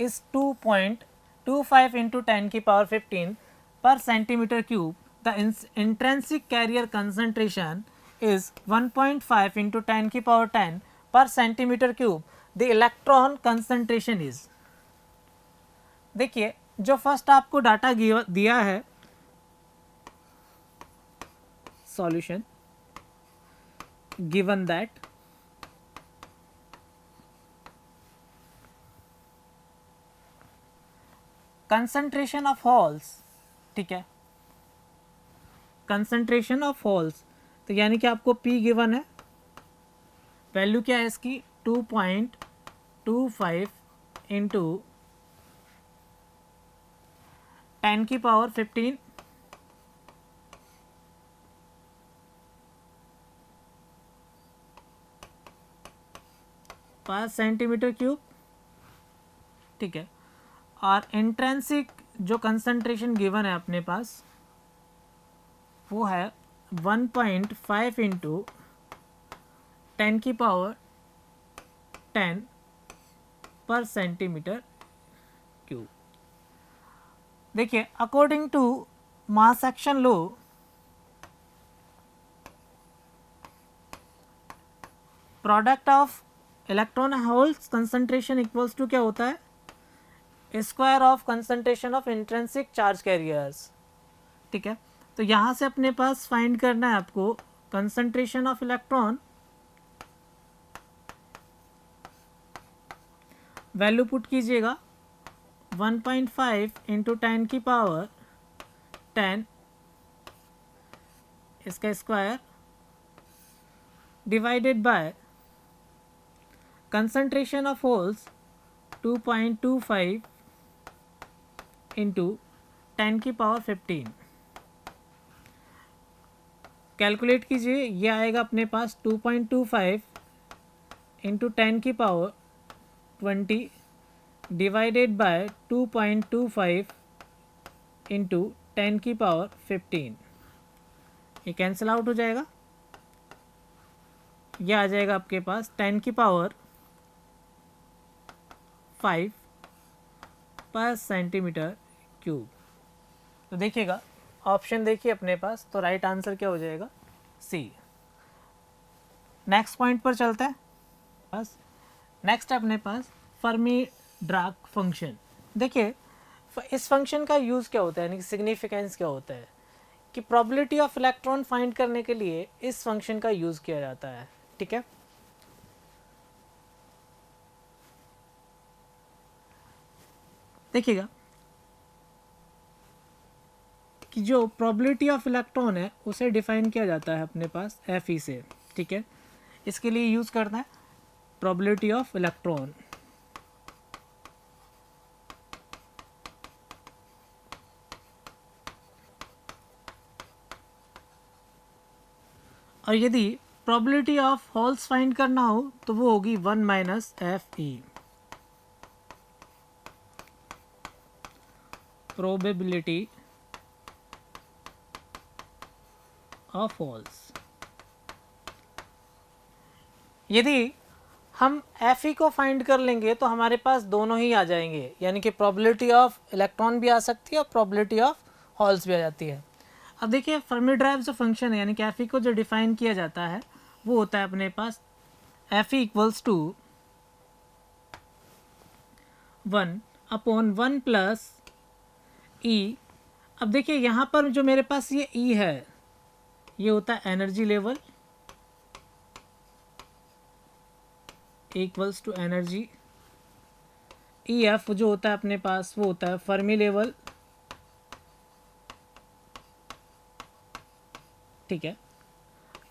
is 2.25 into 10 की power 15 per centimeter cube. The intrinsic carrier concentration is 1.5 into 10 की power 10 per centimeter cube. The electron concentration is, देखिए जो first आपको data दिया है, solution given that concentration of holes, ठीक है, concentration of holes, तो यानी कि आपको P गिवन है, वैल्यू क्या है इसकी 2.25 इंटू 10 की पावर 15 पर सेंटीमीटर क्यूब, ठीक है। और इंट्रिंसिक जो कंसंट्रेशन गिवन है अपने पास वो है 1.5 इंटू 10 की पावर 10 पर सेंटीमीटर क्यूब। देखिए according to mass action law, product of electron holes concentration equals to क्या होता है, square of concentration of intrinsic charge carriers, ठीक है। तो यहाँ से अपने पास फाइंड करना है आपको concentration of electron, value put कीजिएगा 1.5 इंटू 10 की पावर 10 इसका square divided by concentration of holes 2.25 into 10 की पावर 15। कैलकुलेट कीजिए, ये आएगा अपने पास 2.25 इंटू 10 की पावर 20 डिवाइडेड बाय 2.25 इंटू 10 की पावर 15। ये कैंसिल आउट हो जाएगा, ये आ जाएगा आपके पास 10 की पावर 5 पर सेंटीमीटर क्यूब। तो देखिएगा ऑप्शन देखिए अपने पास, तो राइट आंसर क्या हो जाएगा, सी। नेक्स्ट पॉइंट पर चलते हैं। बस नेक्स्ट अपने पास फर्मी ड्राक फंक्शन। देखिए इस फंक्शन का यूज़ क्या होता है, यानी कि सिग्निफिकेंस क्या होता है, कि प्रोबेबिलिटी ऑफ इलेक्ट्रॉन फाइंड करने के लिए इस फंक्शन का यूज़ किया जाता है, ठीक है। देखिएगा कि जो प्रोबेबिलिटी ऑफ इलेक्ट्रॉन है उसे डिफाइन किया जाता है अपने पास Fe से, ठीक है। इसके लिए यूज़ करना है प्रोबेबिलिटी ऑफ इलेक्ट्रॉन, और यदि प्रोबेबिलिटी ऑफ होल्स फाइंड करना हो तो वो होगी 1 minus Fe, probability of holes. यदि हम Fe को फाइंड कर लेंगे तो हमारे पास दोनों ही आ जाएंगे, यानी कि प्रोबेबिलिटी ऑफ इलेक्ट्रॉन भी आ सकती है और प्रोबेबिलिटी ऑफ हॉल्स भी आ जाती है। अब देखिए फर्मी ड्राइव जो फंक्शन है यानी कि Fe को जो डिफाइन किया जाता है वो होता है अपने पास Fe equals to 1/1 plus E। अब देखिए यहाँ पर जो मेरे पास ये E है ये होता है energy level equals to energy. EF जो होता है अपने पास वो होता है फर्मी लेवल, ठीक है।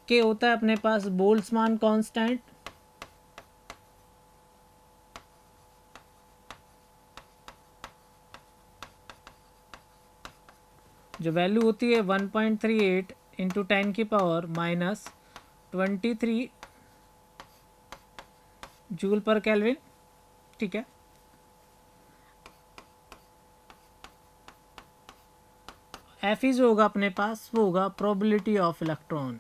K होता है अपने पास बोल्ट्जमान कांस्टेंट, जो वैल्यू होती है 1.38 इंटू 10 की पावर माइनस 23 जूल पर केल्विन, ठीक है। Fe जो होगा अपने पास वो होगा प्रोबेबिलिटी ऑफ इलेक्ट्रॉन,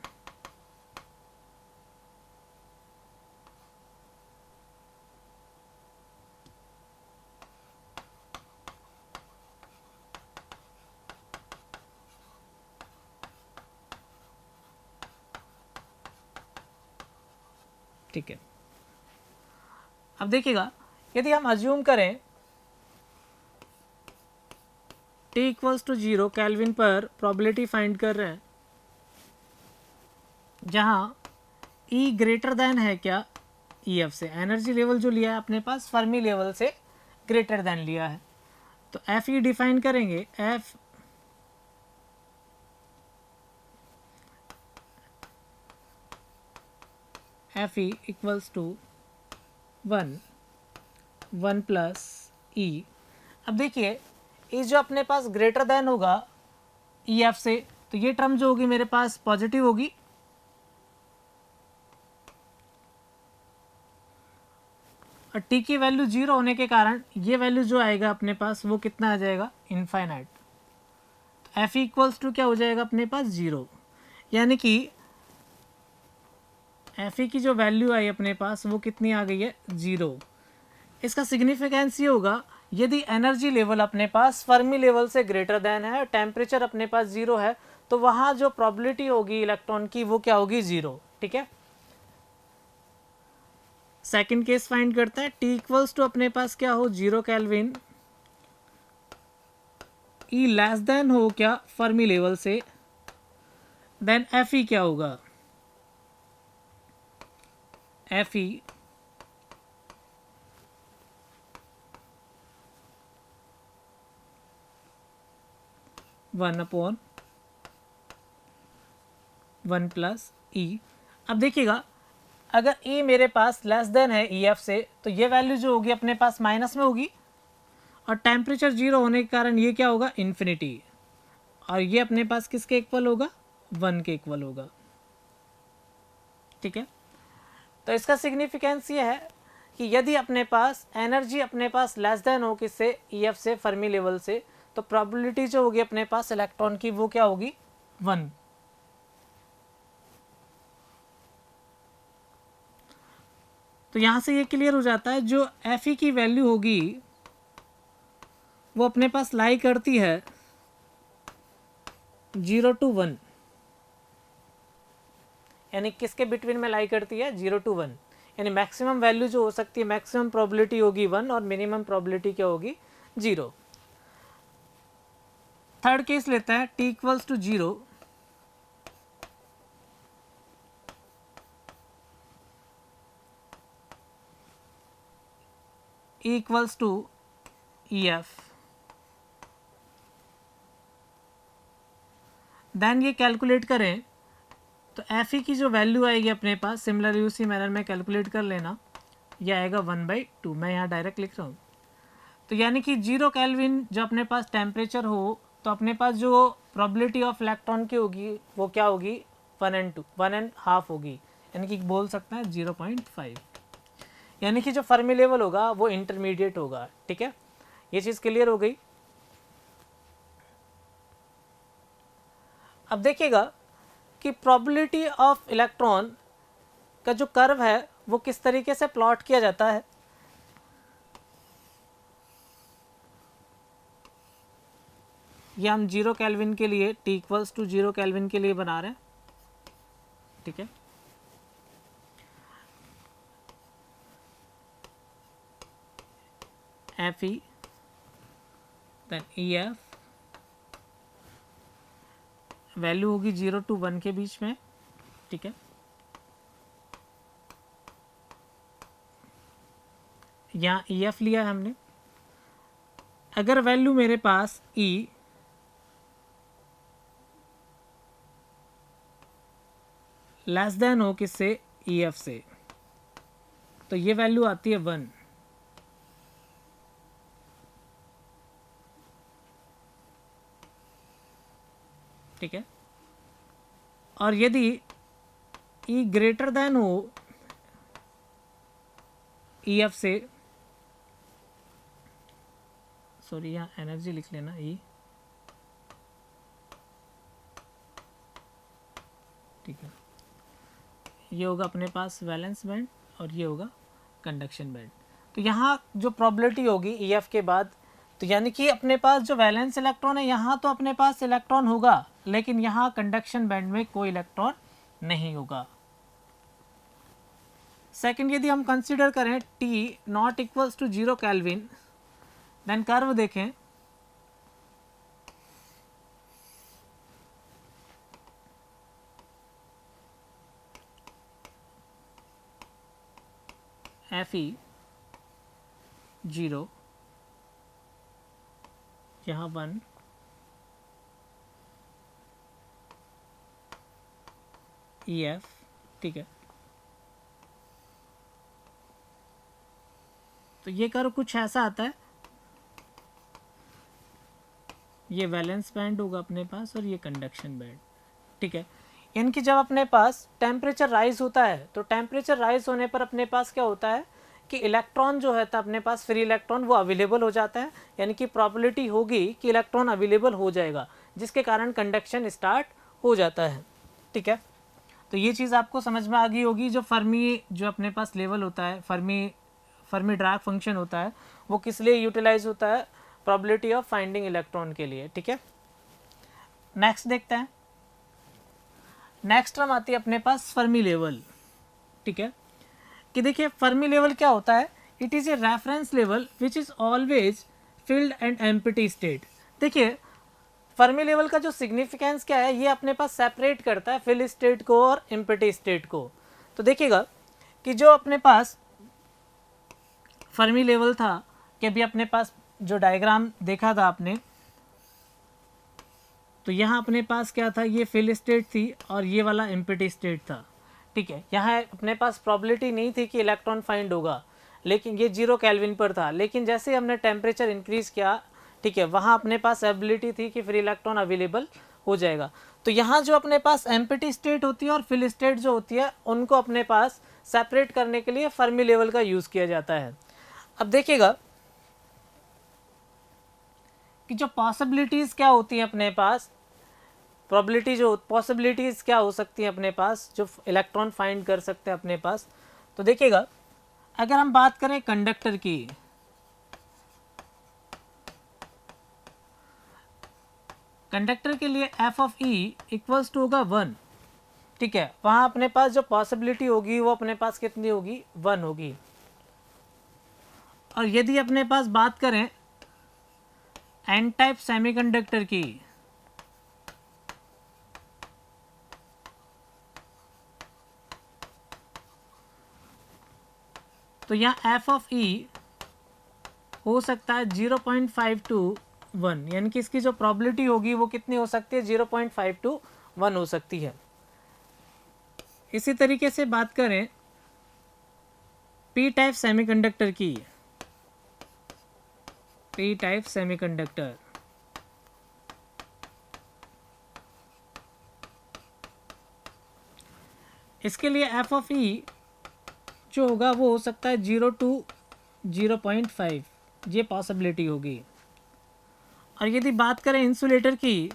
ठीक है। अब देखिएगा यदि हम अज्यूम करें T इक्वल्स टू 0 केल्विन पर प्रोबेबिलिटी फाइंड कर रहे हैं, जहाँ E ग्रेटर देन है क्या EF से, एनर्जी लेवल जो लिया है अपने पास फर्मी लेवल से ग्रेटर देन लिया है, तो Fe डिफाइन करेंगे Fe equals to 1 plus E। अब देखिए E जो अपने पास ग्रेटर देन होगा EF से, तो ये टर्म जो होगी मेरे पास पॉजिटिव होगी, और T की वैल्यू 0 होने के कारण ये वैल्यू जो आएगा अपने पास वो कितना आ जाएगा इनफाइनाइट। तो Fe इक्वल्स टू क्या हो जाएगा अपने पास 0, यानी कि Fe की जो वैल्यू आई अपने पास वो कितनी आ गई है 0। इसका सिग्निफिकेंस ये होगा यदि एनर्जी लेवल अपने पास फर्मी लेवल से ग्रेटर देन है, टेम्परेचर अपने पास 0 है, तो वहाँ जो प्रोबेबिलिटी होगी इलेक्ट्रॉन की वो क्या होगी 0, ठीक है। सेकंड केस फाइंड करते हैं, T इक्वल्स टू अपने पास क्या हो 0 केल्विन, E लेस देन हो क्या फर्मी लेवल से, देन Fe क्या होगा Fe 1/1 प्लस E। अब देखिएगा अगर E मेरे पास लेस देन है EF से, तो ये वैल्यू जो होगी अपने पास माइनस में होगी, और टेम्परेचर 0 होने के कारण ये क्या होगा इन्फिनिटी, और ये अपने पास किसके इक्वल होगा 1 के इक्वल होगा, ठीक है। तो इसका सिग्निफिकेंस ये है कि यदि अपने पास एनर्जी अपने पास लेस देन हो किससे EF से फर्मी लेवल से, तो प्रोबेबिलिटी जो होगी अपने पास इलेक्ट्रॉन की वो क्या होगी 1। तो यहाँ से ये क्लियर हो जाता है जो Fe की वैल्यू होगी वो अपने पास लाई करती है 0 to 1, यानी किसके बिटवीन में लाई करती है 0 to 1, यानी मैक्सिमम वैल्यू जो हो सकती है मैक्सिमम प्रोबेबिलिटी होगी 1 और मिनिमम प्रोबेबिलिटी क्या होगी 0। थर्ड केस लेते हैं T equals to 0, E equals to EF, then ये कैलकुलेट करें तो Fe की जो वैल्यू आएगी अपने पास सिमिलरली उसी मैनर में कैलकुलेट कर लेना, ये आएगा 1/2, मैं यहाँ डायरेक्ट लिख रहा हूँ। तो यानी कि 0 केल्विन जो अपने पास टेम्परेचर हो तो अपने पास जो प्रोबेबिलिटी ऑफ इलेक्ट्रॉन की होगी वो क्या होगी 1.5 होगी, यानी कि बोल सकते हैं 0.5, यानी कि जो फर्मी लेवल होगा वो इंटरमीडिएट होगा, ठीक है। ये चीज़ क्लियर हो गई। अब देखिएगा कि प्रोबेबिलिटी ऑफ इलेक्ट्रॉन का जो कर्व है वो किस तरीके से प्लॉट किया जाता है। ये हम 0 केल्विन के लिए T इक्वल्स टू 0 केल्विन के लिए बना रहे हैं, ठीक है। FE देन EF वैल्यू होगी 0 to 1 के बीच में, ठीक है। यहाँ EF लिया है हमने। अगर वैल्यू मेरे पास E लेस देन हो किससे, EF से, तो ये वैल्यू आती है 1, ठीक है। और यदि E ग्रेटर देन हो EF से, सॉरी यहाँ एनर्जी लिख लेना E, ठीक है। ये होगा अपने पास वैलेंस बैंड और ये होगा कंडक्शन बैंड। तो यहाँ जो प्रोबेबिलिटी होगी EF के बाद, तो यानी कि अपने पास जो वैलेंस इलेक्ट्रॉन है यहाँ तो अपने पास इलेक्ट्रॉन होगा, लेकिन यहाँ कंडक्शन बैंड में कोई इलेक्ट्रॉन नहीं होगा। सेकंड, यदि हम कंसीडर करें T not equals to 0 kelvin, then curve देखें, FE 0, यहाँ 1, EF, ठीक है। तो ये कर्व कुछ ऐसा आता है, ये वैलेंस बैंड होगा अपने पास और ये कंडक्शन बैंड, ठीक है। यानी कि जब अपने पास टेम्परेचर राइज होता है तो टेम्परेचर राइज होने पर अपने पास क्या होता है कि इलेक्ट्रॉन जो है तो अपने पास फ्री इलेक्ट्रॉन वो अवेलेबल हो जाता है, यानी कि प्रोबेबिलिटी होगी कि इलेक्ट्रॉन अवेलेबल हो जाएगा, जिसके कारण कंडक्शन स्टार्ट हो जाता है, ठीक है। तो ये चीज़ आपको समझ में आ गई होगी। जो फर्मी जो अपने पास लेवल होता है, फर्मी ड्रैग फंक्शन होता है, वो किस लिए यूटिलाइज होता है, प्रोबेबिलिटी ऑफ फाइंडिंग इलेक्ट्रॉन के लिए, ठीक है। नेक्स्ट देखते हैं। नेक्स्ट टर्म आती है अपने पास फर्मी लेवल, ठीक है। कि देखिए फर्मी लेवल क्या होता है, it is a reference level which is always filled and empty state. देखिए फर्मी लेवल का जो सिग्निफिकेंस क्या है, ये अपने पास सेपरेट करता है फिल स्टेट को और एम्प्टी स्टेट को। तो देखिएगा कि जो अपने पास फर्मी लेवल था, कि अभी अपने पास जो डायग्राम देखा था आपने, तो यहाँ अपने पास क्या था, ये फिल स्टेट थी और ये वाला एम्प्टी स्टेट था, ठीक है। यहाँ अपने पास प्रोबेबिलिटी नहीं थी कि इलेक्ट्रॉन फाइंड होगा, लेकिन ये 0 केल्विन पर था। लेकिन जैसे ही हमने टेम्परेचर इंक्रीज किया, ठीक है, वहाँ अपने पास एबिलिटी थी कि फ्री इलेक्ट्रॉन अवेलेबल हो जाएगा। तो यहाँ जो अपने पास एम्प्टी स्टेट होती है और फिल स्टेट जो होती है, उनको अपने पास सेपरेट करने के लिए फर्मी लेवल का यूज़ किया जाता है। अब देखिएगा कि जो पॉसिबिलिटीज़ क्या होती हैं अपने पास, प्रोबेबिलिटी जो पॉसिबिलिटीज़ क्या हो सकती हैं अपने पास जो इलेक्ट्रॉन फाइंड कर सकते हैं अपने पास। तो देखिएगा अगर हम बात करें कंडक्टर की, कंडक्टर के लिए F of E equals to होगा 1, ठीक है। वहाँ अपने पास जो पॉसिबिलिटी होगी वो अपने पास कितनी होगी, 1 होगी। और यदि अपने पास बात करें एन टाइप सेमीकंडक्टर की, तो यहाँ एफ ऑफ ई हो सकता है 0.521, यानी कि इसकी जो प्रोबेबिलिटी होगी वो कितनी हो सकती है, 0.521 हो सकती है। इसी तरीके से बात करें पी टाइप सेमीकंडक्टर की, पी टाइप सेमीकंडक्टर, इसके लिए एफ ऑफ ई जो होगा वो हो सकता है 0 to 0.5, ये पॉसिबिलिटी होगी। और यदि बात करें इंसुलेटर की,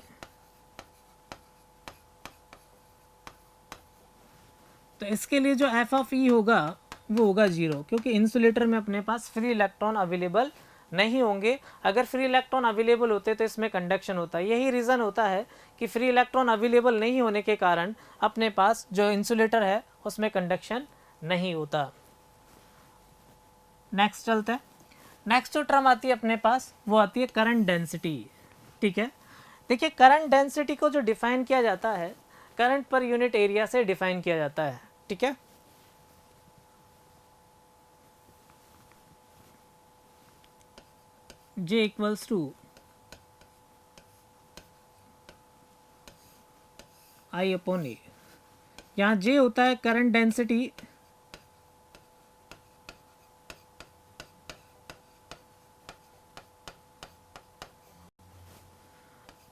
तो इसके लिए जो एफ ऑफ ई होगा वो होगा 0, क्योंकि इंसुलेटर में अपने पास फ्री इलेक्ट्रॉन अवेलेबल नहीं होंगे। अगर फ्री इलेक्ट्रॉन अवेलेबल होते तो इसमें कंडक्शन होता। यही रीज़न होता है कि फ्री इलेक्ट्रॉन अवेलेबल नहीं होने के कारण अपने पास जो इंसुलेटर है उसमें कंडक्शन नहीं होता। नेक्स्ट चलते हैं। नेक्स्ट जो टर्म आती है अपने पास वो आती है करंट डेंसिटी। ठीक है, देखिए करंट डेंसिटी को जो डिफाइन किया जाता है करंट पर यूनिट एरिया से डिफाइन किया जाता है। ठीक है, J equals to I upon A. यहाँ J होता है करंट डेंसिटी,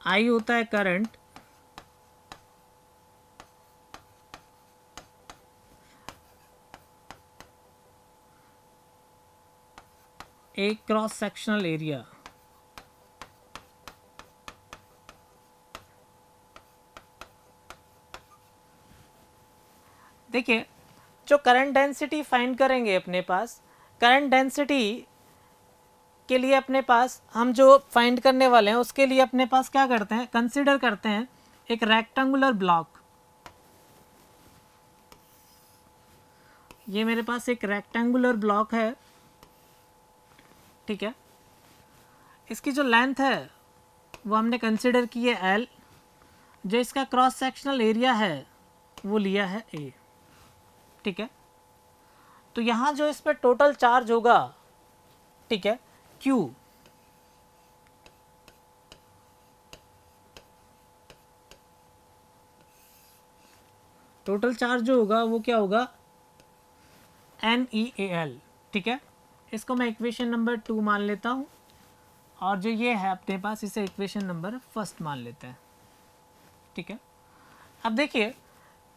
I होता है current, A cross sectional area. देखिए जो करंट डेंसिटी फाइंड करेंगे अपने पास, करंट डेंसिटी के लिए अपने पास हम जो फाइंड करने वाले हैं उसके लिए अपने पास क्या करते हैं, कंसीडर करते हैं एक रेक्टेंगुलर ब्लॉक। ये मेरे पास एक रेक्टेंगुलर ब्लॉक है। ठीक है, इसकी जो लेंथ है वो हमने कंसीडर की है L, जो इसका क्रॉस सेक्शनल एरिया है वो लिया है A। ठीक है, तो यहाँ जो इस पर टोटल चार्ज होगा, ठीक है, Q, टोटल चार्ज जो होगा वो क्या होगा, NeAl। ठीक है, इसको मैं इक्वेशन नंबर 2 मान लेता हूँ और जो ये है अपने पास इसे इक्वेशन नंबर 1 मान लेते हैं। ठीक है, अब देखिए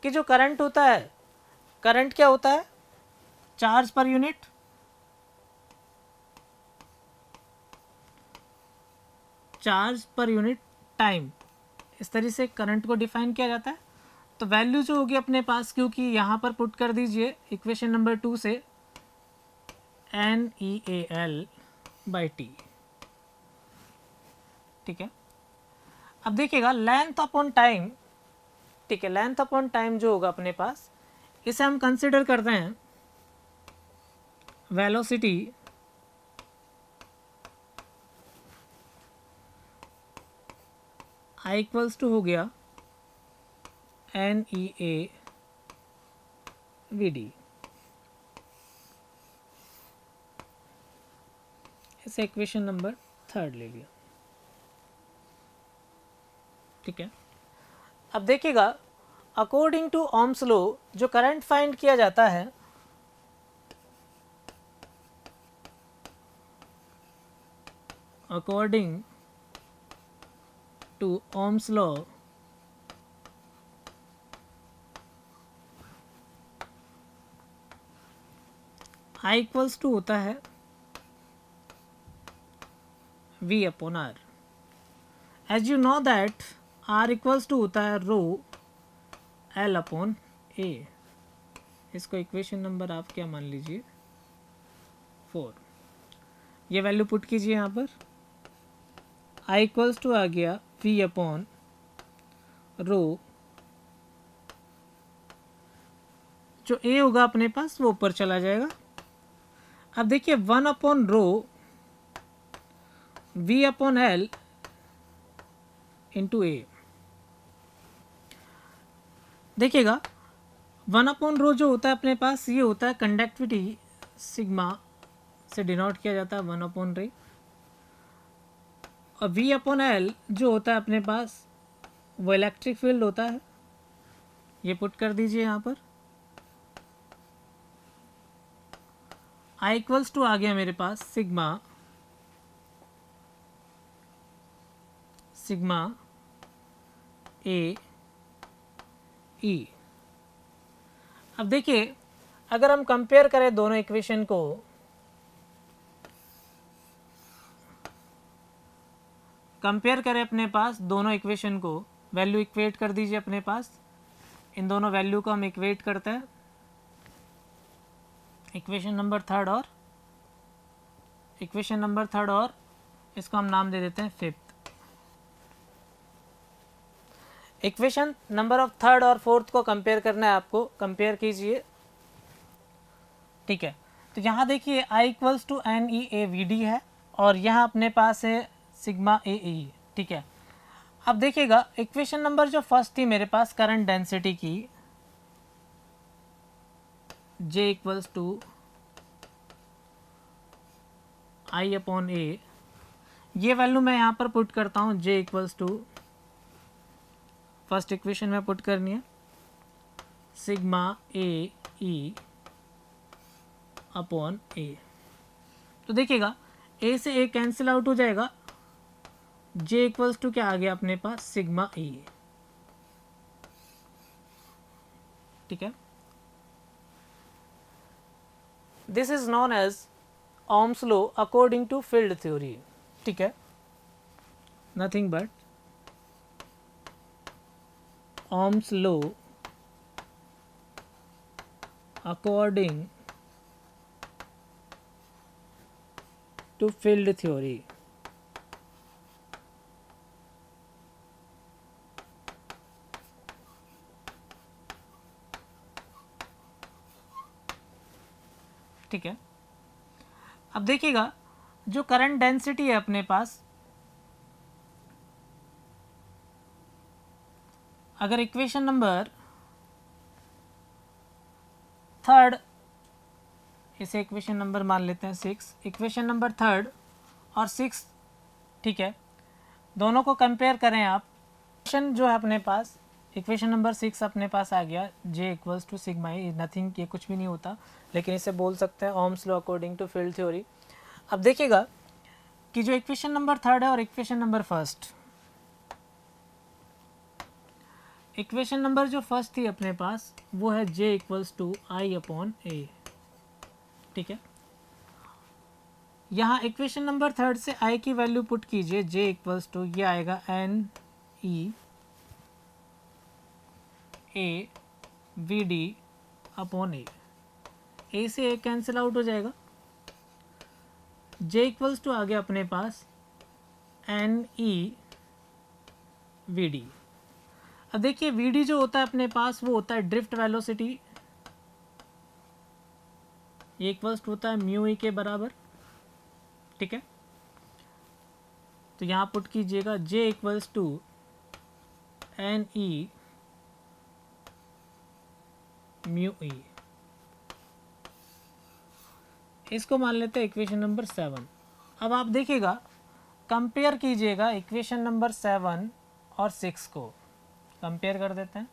कि जो करंट होता है, करंट क्या होता है, चार्ज पर यूनिट टाइम, इस तरह से करंट को डिफाइन किया जाता है। तो वैल्यू जो होगी अपने पास, क्योंकि यहाँ पर पुट कर दीजिए इक्वेशन नंबर 2 से NeAl/T। ठीक है, अब देखिएगा लेंथ अपॉन टाइम। ठीक है, लेंथ अपॉन टाइम जो होगा अपने पास, इसे हम कंसिडर करते हैं वेलोसिटी I इक्वल्स टू हो गया NeA/VD। इसे इक्वेशन नंबर 3 ले लिया। ठीक है, अब देखिएगा अकॉर्डिंग टू ओम्स लॉ जो करंट फाइंड किया जाता है, according to Ohm's law I equals to होता है V upon R। As you know that R equals to होता है रो L अपॉन A। इसको इक्वेशन नंबर आप क्या मान लीजिए 4। ये वैल्यू पुट कीजिए यहाँ पर, I इक्वल्स टू आ गया V अपॉन रो, जो A होगा अपने पास वो ऊपर चला जाएगा। अब देखिए 1 upon rho V upon L into A। देखिएगा 1 अपॉन रो जो होता है अपने पास, ये होता है कंडक्टिविटी, सिग्मा से डिनोट किया जाता है 1 अपॉन रे। और V अपॉन L जो होता है अपने पास वो इलेक्ट्रिक फील्ड होता है। ये पुट कर दीजिए यहाँ पर, I इक्वल्स टू आ गया मेरे पास सिग्मा A E। अब देखिए अगर हम कंपेयर करें दोनों इक्वेशन को, कंपेयर करें अपने पास दोनों इक्वेशन को, वैल्यू इक्वेट कर दीजिए अपने पास, इन दोनों वैल्यू को हम इक्वेट करते हैं। इक्वेशन नंबर थर्ड और इसको हम नाम दे देते हैं fifth. Equation number of third और फोर्थ को कंपेयर करना है आपको, कंपेयर कीजिए। ठीक है, तो यहाँ देखिए I equals to N E A V D है और यहाँ अपने पास है सिग्मा ए ई। ठीक है, अब देखिएगा इक्वेशन नंबर जो फर्स्ट थी मेरे पास करंट डेंसिटी की, J equals to I upon A, ये वैल्यू मैं यहाँ पर पुट करता हूँ, J equals to first equation में पुट करनी है सिग्मा ए ई अपॉन ए। तो देखिएगा ए से ए कैंसिल आउट हो जाएगा, J इक्वल्स टू क्या आ गया अपने पास सिग्मा ए। ठीक है, this is known as Ohm's law according to field theory. ठीक है, nothing but Ohm's law according to field theory. ठीक है, अब देखिएगा जो करंट डेंसिटी है अपने पास, अगर इक्वेशन नंबर थर्ड, इसे इक्वेशन नंबर मान लेते हैं 6, इक्वेशन नंबर थर्ड और 6, ठीक है, दोनों को कंपेयर करें आप, इक्वेशन जो है अपने पास, इक्वेशन नंबर 6 अपने पास आ गया J equals to sigma E, nothing, ये कुछ भी नहीं होता, लेकिन इसे बोल सकते हैं Ohm's law according to field theory. अब देखिएगा कि जो इक्वेशन नंबर थर्ड है और equation number first, equation number जो फर्स्ट थी अपने पास वो है J equals to I upon A. ठीक है, यहाँ इक्वेशन नंबर थर्ड से I की वैल्यू पुट कीजिए, J इक्वल्स टू ये आएगा N E A V D upon A से ए कैंसिल आउट हो जाएगा, J इक्वल्स टू आ गया अपने पास एन ई वी डी। अब देखिए वी डी जो होता है अपने पास वो होता है ड्रिफ्ट वेलोसिटी, ये इक्वल्स टू होता है म्यू ई के बराबर। ठीक है, तो यहाँ पुट कीजिएगा J equals to N E mu E, इसको मान लेते हैं इक्वेशन नंबर 7। अब आप देखिएगा कंपेयर कीजिएगा इक्वेशन नंबर 7 और 6 को कंपेयर कर देते हैं।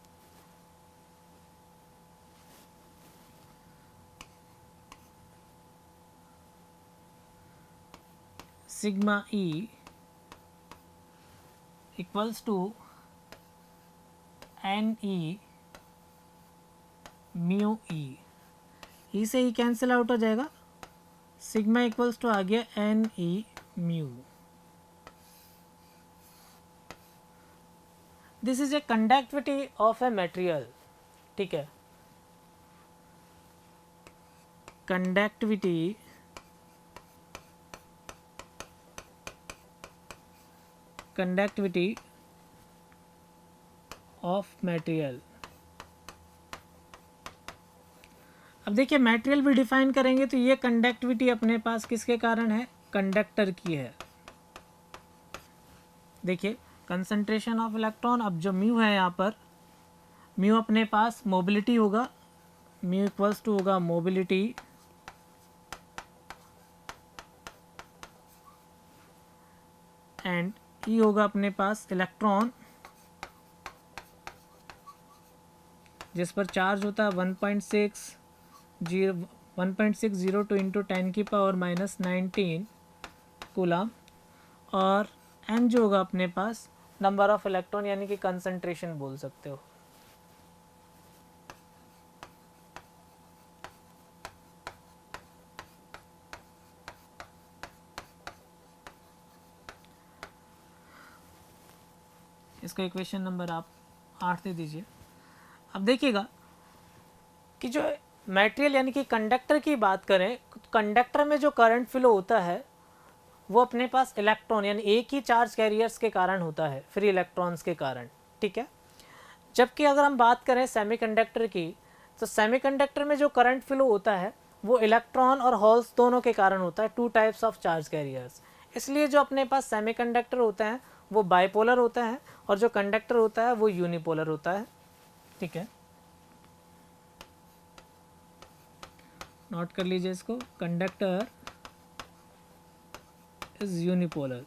Sigma E equals to N E mu E से ई कैंसिल आउट हो जाएगा, सिग्मा इक्वल्स टू आ गया n E mu. This is a conductivity of a material. ठीक है, कंडक्टिविटी ऑफ मटेरियल। अब देखिए मटेरियल भी डिफाइन करेंगे तो ये कंडक्टिविटी अपने पास किसके कारण है, कंडक्टर की है। देखिए कंसंट्रेशन ऑफ इलेक्ट्रॉन, अब जो म्यू है यहाँ पर, म्यू अपने पास मोबिलिटी होगा, म्यू इक्वल्स टू होगा मोबिलिटी एंड ई होगा अपने पास इलेक्ट्रॉन, जिस पर चार्ज होता है 1.602 इंटू 10 की पावर माइनस 19 कूलम, और एम जो होगा अपने पास नंबर ऑफ इलेक्ट्रॉन यानी कि कंसंट्रेशन बोल सकते हो। इसको इक्वेशन नंबर आप 8 दे दीजिए। अब देखिएगा कि जो मटेरियल यानी कि कंडक्टर की बात करें, कंडक्टर में जो करंट फ्लो होता है वो अपने पास इलेक्ट्रॉन यानी एक ही चार्ज कैरियर्स के कारण होता है, फ्री इलेक्ट्रॉन्स के कारण, ठीक है। जबकि अगर हम बात करें सेमीकंडक्टर की, तो सेमीकंडक्टर में जो करंट फ्लो होता है वो इलेक्ट्रॉन और होल्स दोनों के कारण होता है, two types of charge carriers. इसलिए जो अपने पास सेमीकंडक्टर होता है वो बाइपोलर होता है और जो कंडक्टर होता है वो यूनिपोलर होता है, ठीक है। नोट कर लीजिए इसको, conductor is unipolar,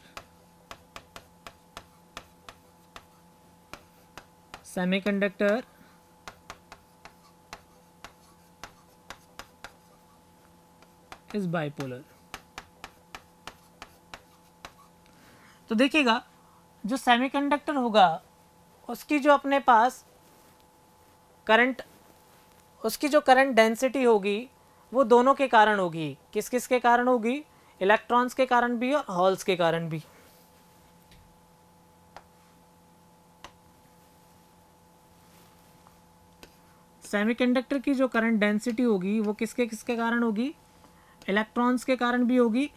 semiconductor is bipolar. तो देखिएगा जो सेमीकंडक्टर होगा उसकी जो अपने पास करंट, उसकी जो करंट डेंसिटी होगी वो दोनों के कारण होगी। किस किस के कारण होगी? इलेक्ट्रॉन्स के कारण भी और होल्स के कारण भी। सेमीकंडक्टर की जो करंट डेंसिटी होगी वो किसके किसके कारण होगी? इलेक्ट्रॉन्स के कारण भी होगी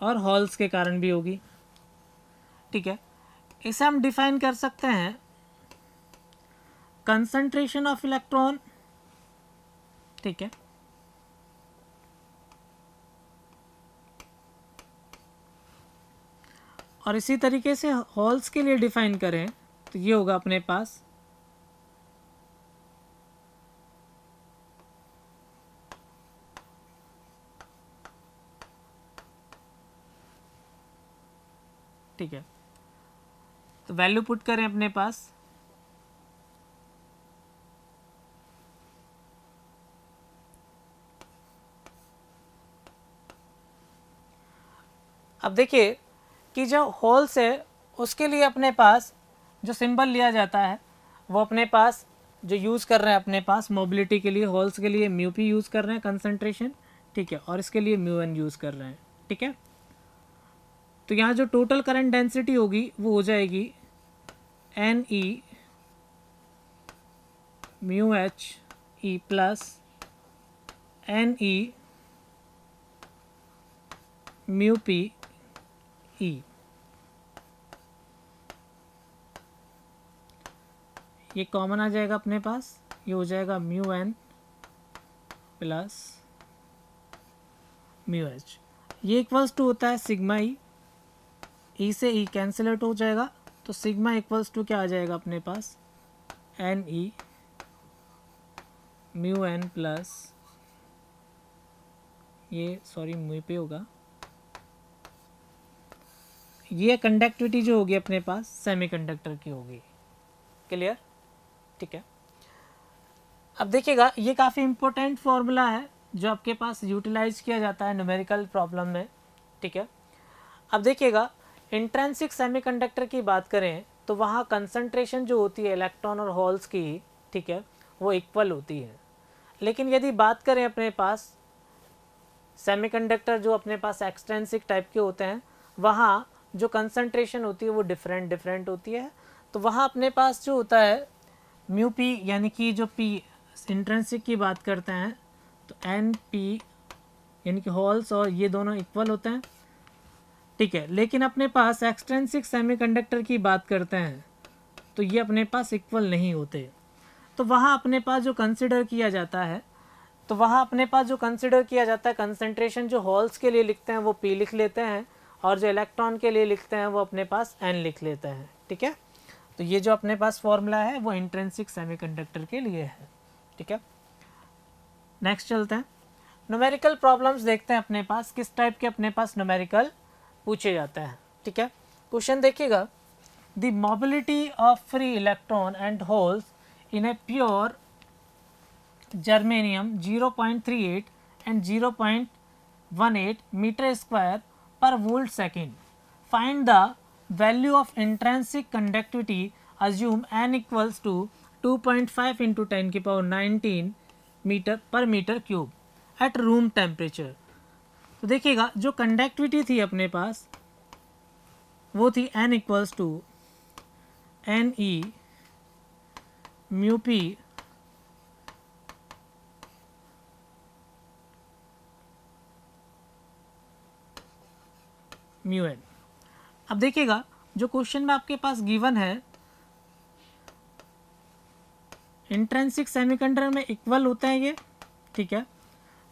और होल्स के कारण भी होगी, ठीक है। इसे हम डिफाइन कर सकते हैं कंसंट्रेशन ऑफ इलेक्ट्रॉन, ठीक है, और इसी तरीके से होल्स के लिए डिफाइन करें तो ये होगा अपने पास ठीक है। तो वैल्यू पुट करें अपने पास, अब देखिए कि जो होल्स है उसके लिए अपने पास जो सिंबल लिया जाता है वो अपने पास जो यूज़ कर रहे हैं अपने पास मोबिलिटी के लिए, होल्स के लिए म्यू पी यूज़ कर रहे हैं कंसंट्रेशन, ठीक है, और इसके लिए म्यू एन यूज़ कर रहे हैं, ठीक है। तो यहाँ जो टोटल करंट डेंसिटी होगी वो हो जाएगी एन ई mu h e plus n ई म्यू पी ई। ये कॉमन आ जाएगा अपने पास, ये हो जाएगा mu N plus mu h. ये इक्वल्स टू होता है सिग्मा ई से ई कैंसिल आउट हो जाएगा, तो सिग्मा इक्वल्स टू क्या आ जाएगा अपने पास? एन ई म्यू एन प्लस ये सॉरी म्यू पे होगा, ये कंडक्टिविटी जो होगी अपने पास सेमीकंडक्टर की होगी। क्लियर? ठीक है। अब देखिएगा ये काफ़ी इम्पोर्टेंट फॉर्मूला है जो आपके पास यूटिलाइज किया जाता है न्यूमेरिकल प्रॉब्लम में, ठीक है। अब देखिएगा इंट्रिंसिक सेमीकंडक्टर की बात करें तो वहाँ कंसंट्रेशन जो होती है इलेक्ट्रॉन और होल्स की, ठीक है, वो इक्वल होती है। लेकिन यदि बात करें अपने पास सेमीकंडक्टर जो अपने पास एक्सट्रिंसिक टाइप के होते हैं, वहाँ जो कंसंट्रेशन होती है वो डिफरेंट होती है। तो वहाँ अपने पास जो होता है म्यू पी यानी कि जो पी इंट्रिंसिक की बात करते हैं तो एन पी यानी कि होल्स और ये दोनों इक्वल होते हैं, ठीक है। लेकिन अपने पास एक्सट्रिंसिक सेमीकंडक्टर की बात करते हैं तो ये अपने पास इक्वल नहीं होते। तो वहाँ अपने पास जो कंसिडर किया जाता है, तो वहाँ अपने पास जो कंसिडर किया जाता है कंसंट्रेशन जो होल्स के लिए लिखते हैं वो पी लिख लेते हैं और जो इलेक्ट्रॉन के लिए लिखते हैं वो अपने पास एन लिख लेते हैं, ठीक है। तो ये जो अपने पास फॉर्मूला है वो इंट्रिंसिक सेमीकंडक्टर के लिए है, ठीक है। नेक्स्ट चलते हैं, न्यूमेरिकल प्रॉब्लम्स देखते हैं अपने पास किस टाइप के अपने पास न्यूमेरिकल पूछे जाते हैं, ठीक है। क्वेश्चन देखिएगा, the mobility of free electron and holes in a pure germanium 0.38 and 0.18 meter square per volt second. Find the value of intrinsic conductivity. Assume n equals to 2.5 into 10 की power 19 metre पर metre cube at room temperature. तो देखिएगा जो conductivity थी अपने पास वो थी n equals to N E mu P mu N. अब देखिएगा जो क्वेश्चन में आपके पास गिवन है इंट्रिंसिक सेमीकंडक्टर में इक्वल होता है ये, ठीक है,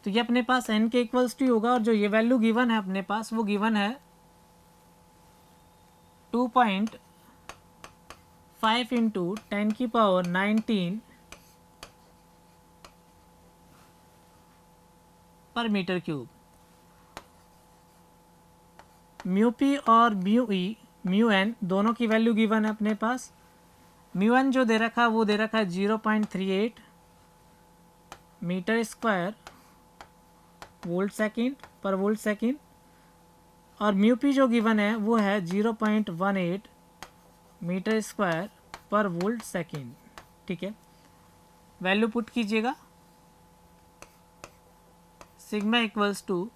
तो ये अपने पास n के इक्वल्स टू होगा और जो ये वैल्यू गिवन है अपने पास वो गिवन है 2.5 इंटू 10 की पावर 19 पर मीटर क्यूब। म्यू पी और म्यू ई म्यू एन दोनों की वैल्यू गिवन है अपने पास। म्यू एन जो दे रखा है वो दे रखा है 0.38 मीटर स्क्वायर वोल्ट सेकेंड पर वोल्ट सेकेंड, और म्यू पी जो गिवन है वो है 0.18 मीटर स्क्वायर पर वोल्ट सेकेंड, ठीक है। वैल्यू पुट कीजिएगा, सिग्मा इक्वल्स टू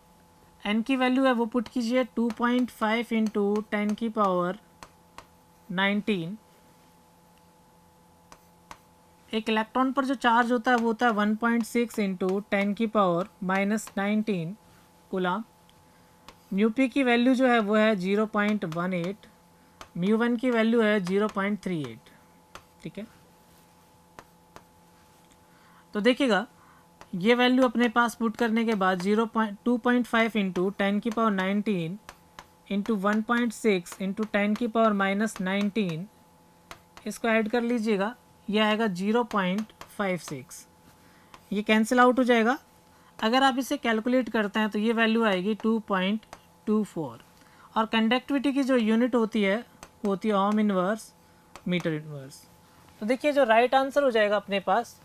एन की वैल्यू है वो पुट कीजिए 2.5 इंटू 10 की पावर 19। एक इलेक्ट्रॉन पर जो चार्ज होता है वो होता है 1.6 इंटू 10 की पावर -19 कूलम। म्यू पी की वैल्यू जो है वो है 0.18, म्यू वन की वैल्यू है 0.38, ठीक है। तो देखिएगा ये वैल्यू अपने पास पुट करने के बाद 2.5 इंटू 10 की पावर 19 इंटू 1.6 इंटू 10 की पावर -19, इसको ऐड कर लीजिएगा, ये आएगा 0.56। ये कैंसिल आउट हो जाएगा। अगर आप इसे कैलकुलेट करते हैं तो ये वैल्यू आएगी 2.24, और कंडक्टिविटी की जो यूनिट होती है वो होती है ओम इनवर्स मीटर इनवर्स। तो देखिए जो राइट आंसर हो जाएगा अपने पास,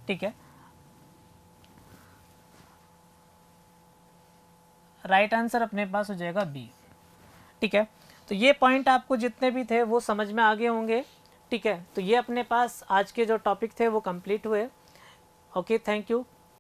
ठीक है, राइट आंसर अपने पास हो जाएगा बी, ठीक है। तो ये पॉइंट आपको जितने भी थे वो समझ में आ गए होंगे, ठीक है। तो ये अपने पास आज के जो टॉपिक थे वो कंप्लीट हुए। Okay, thank you.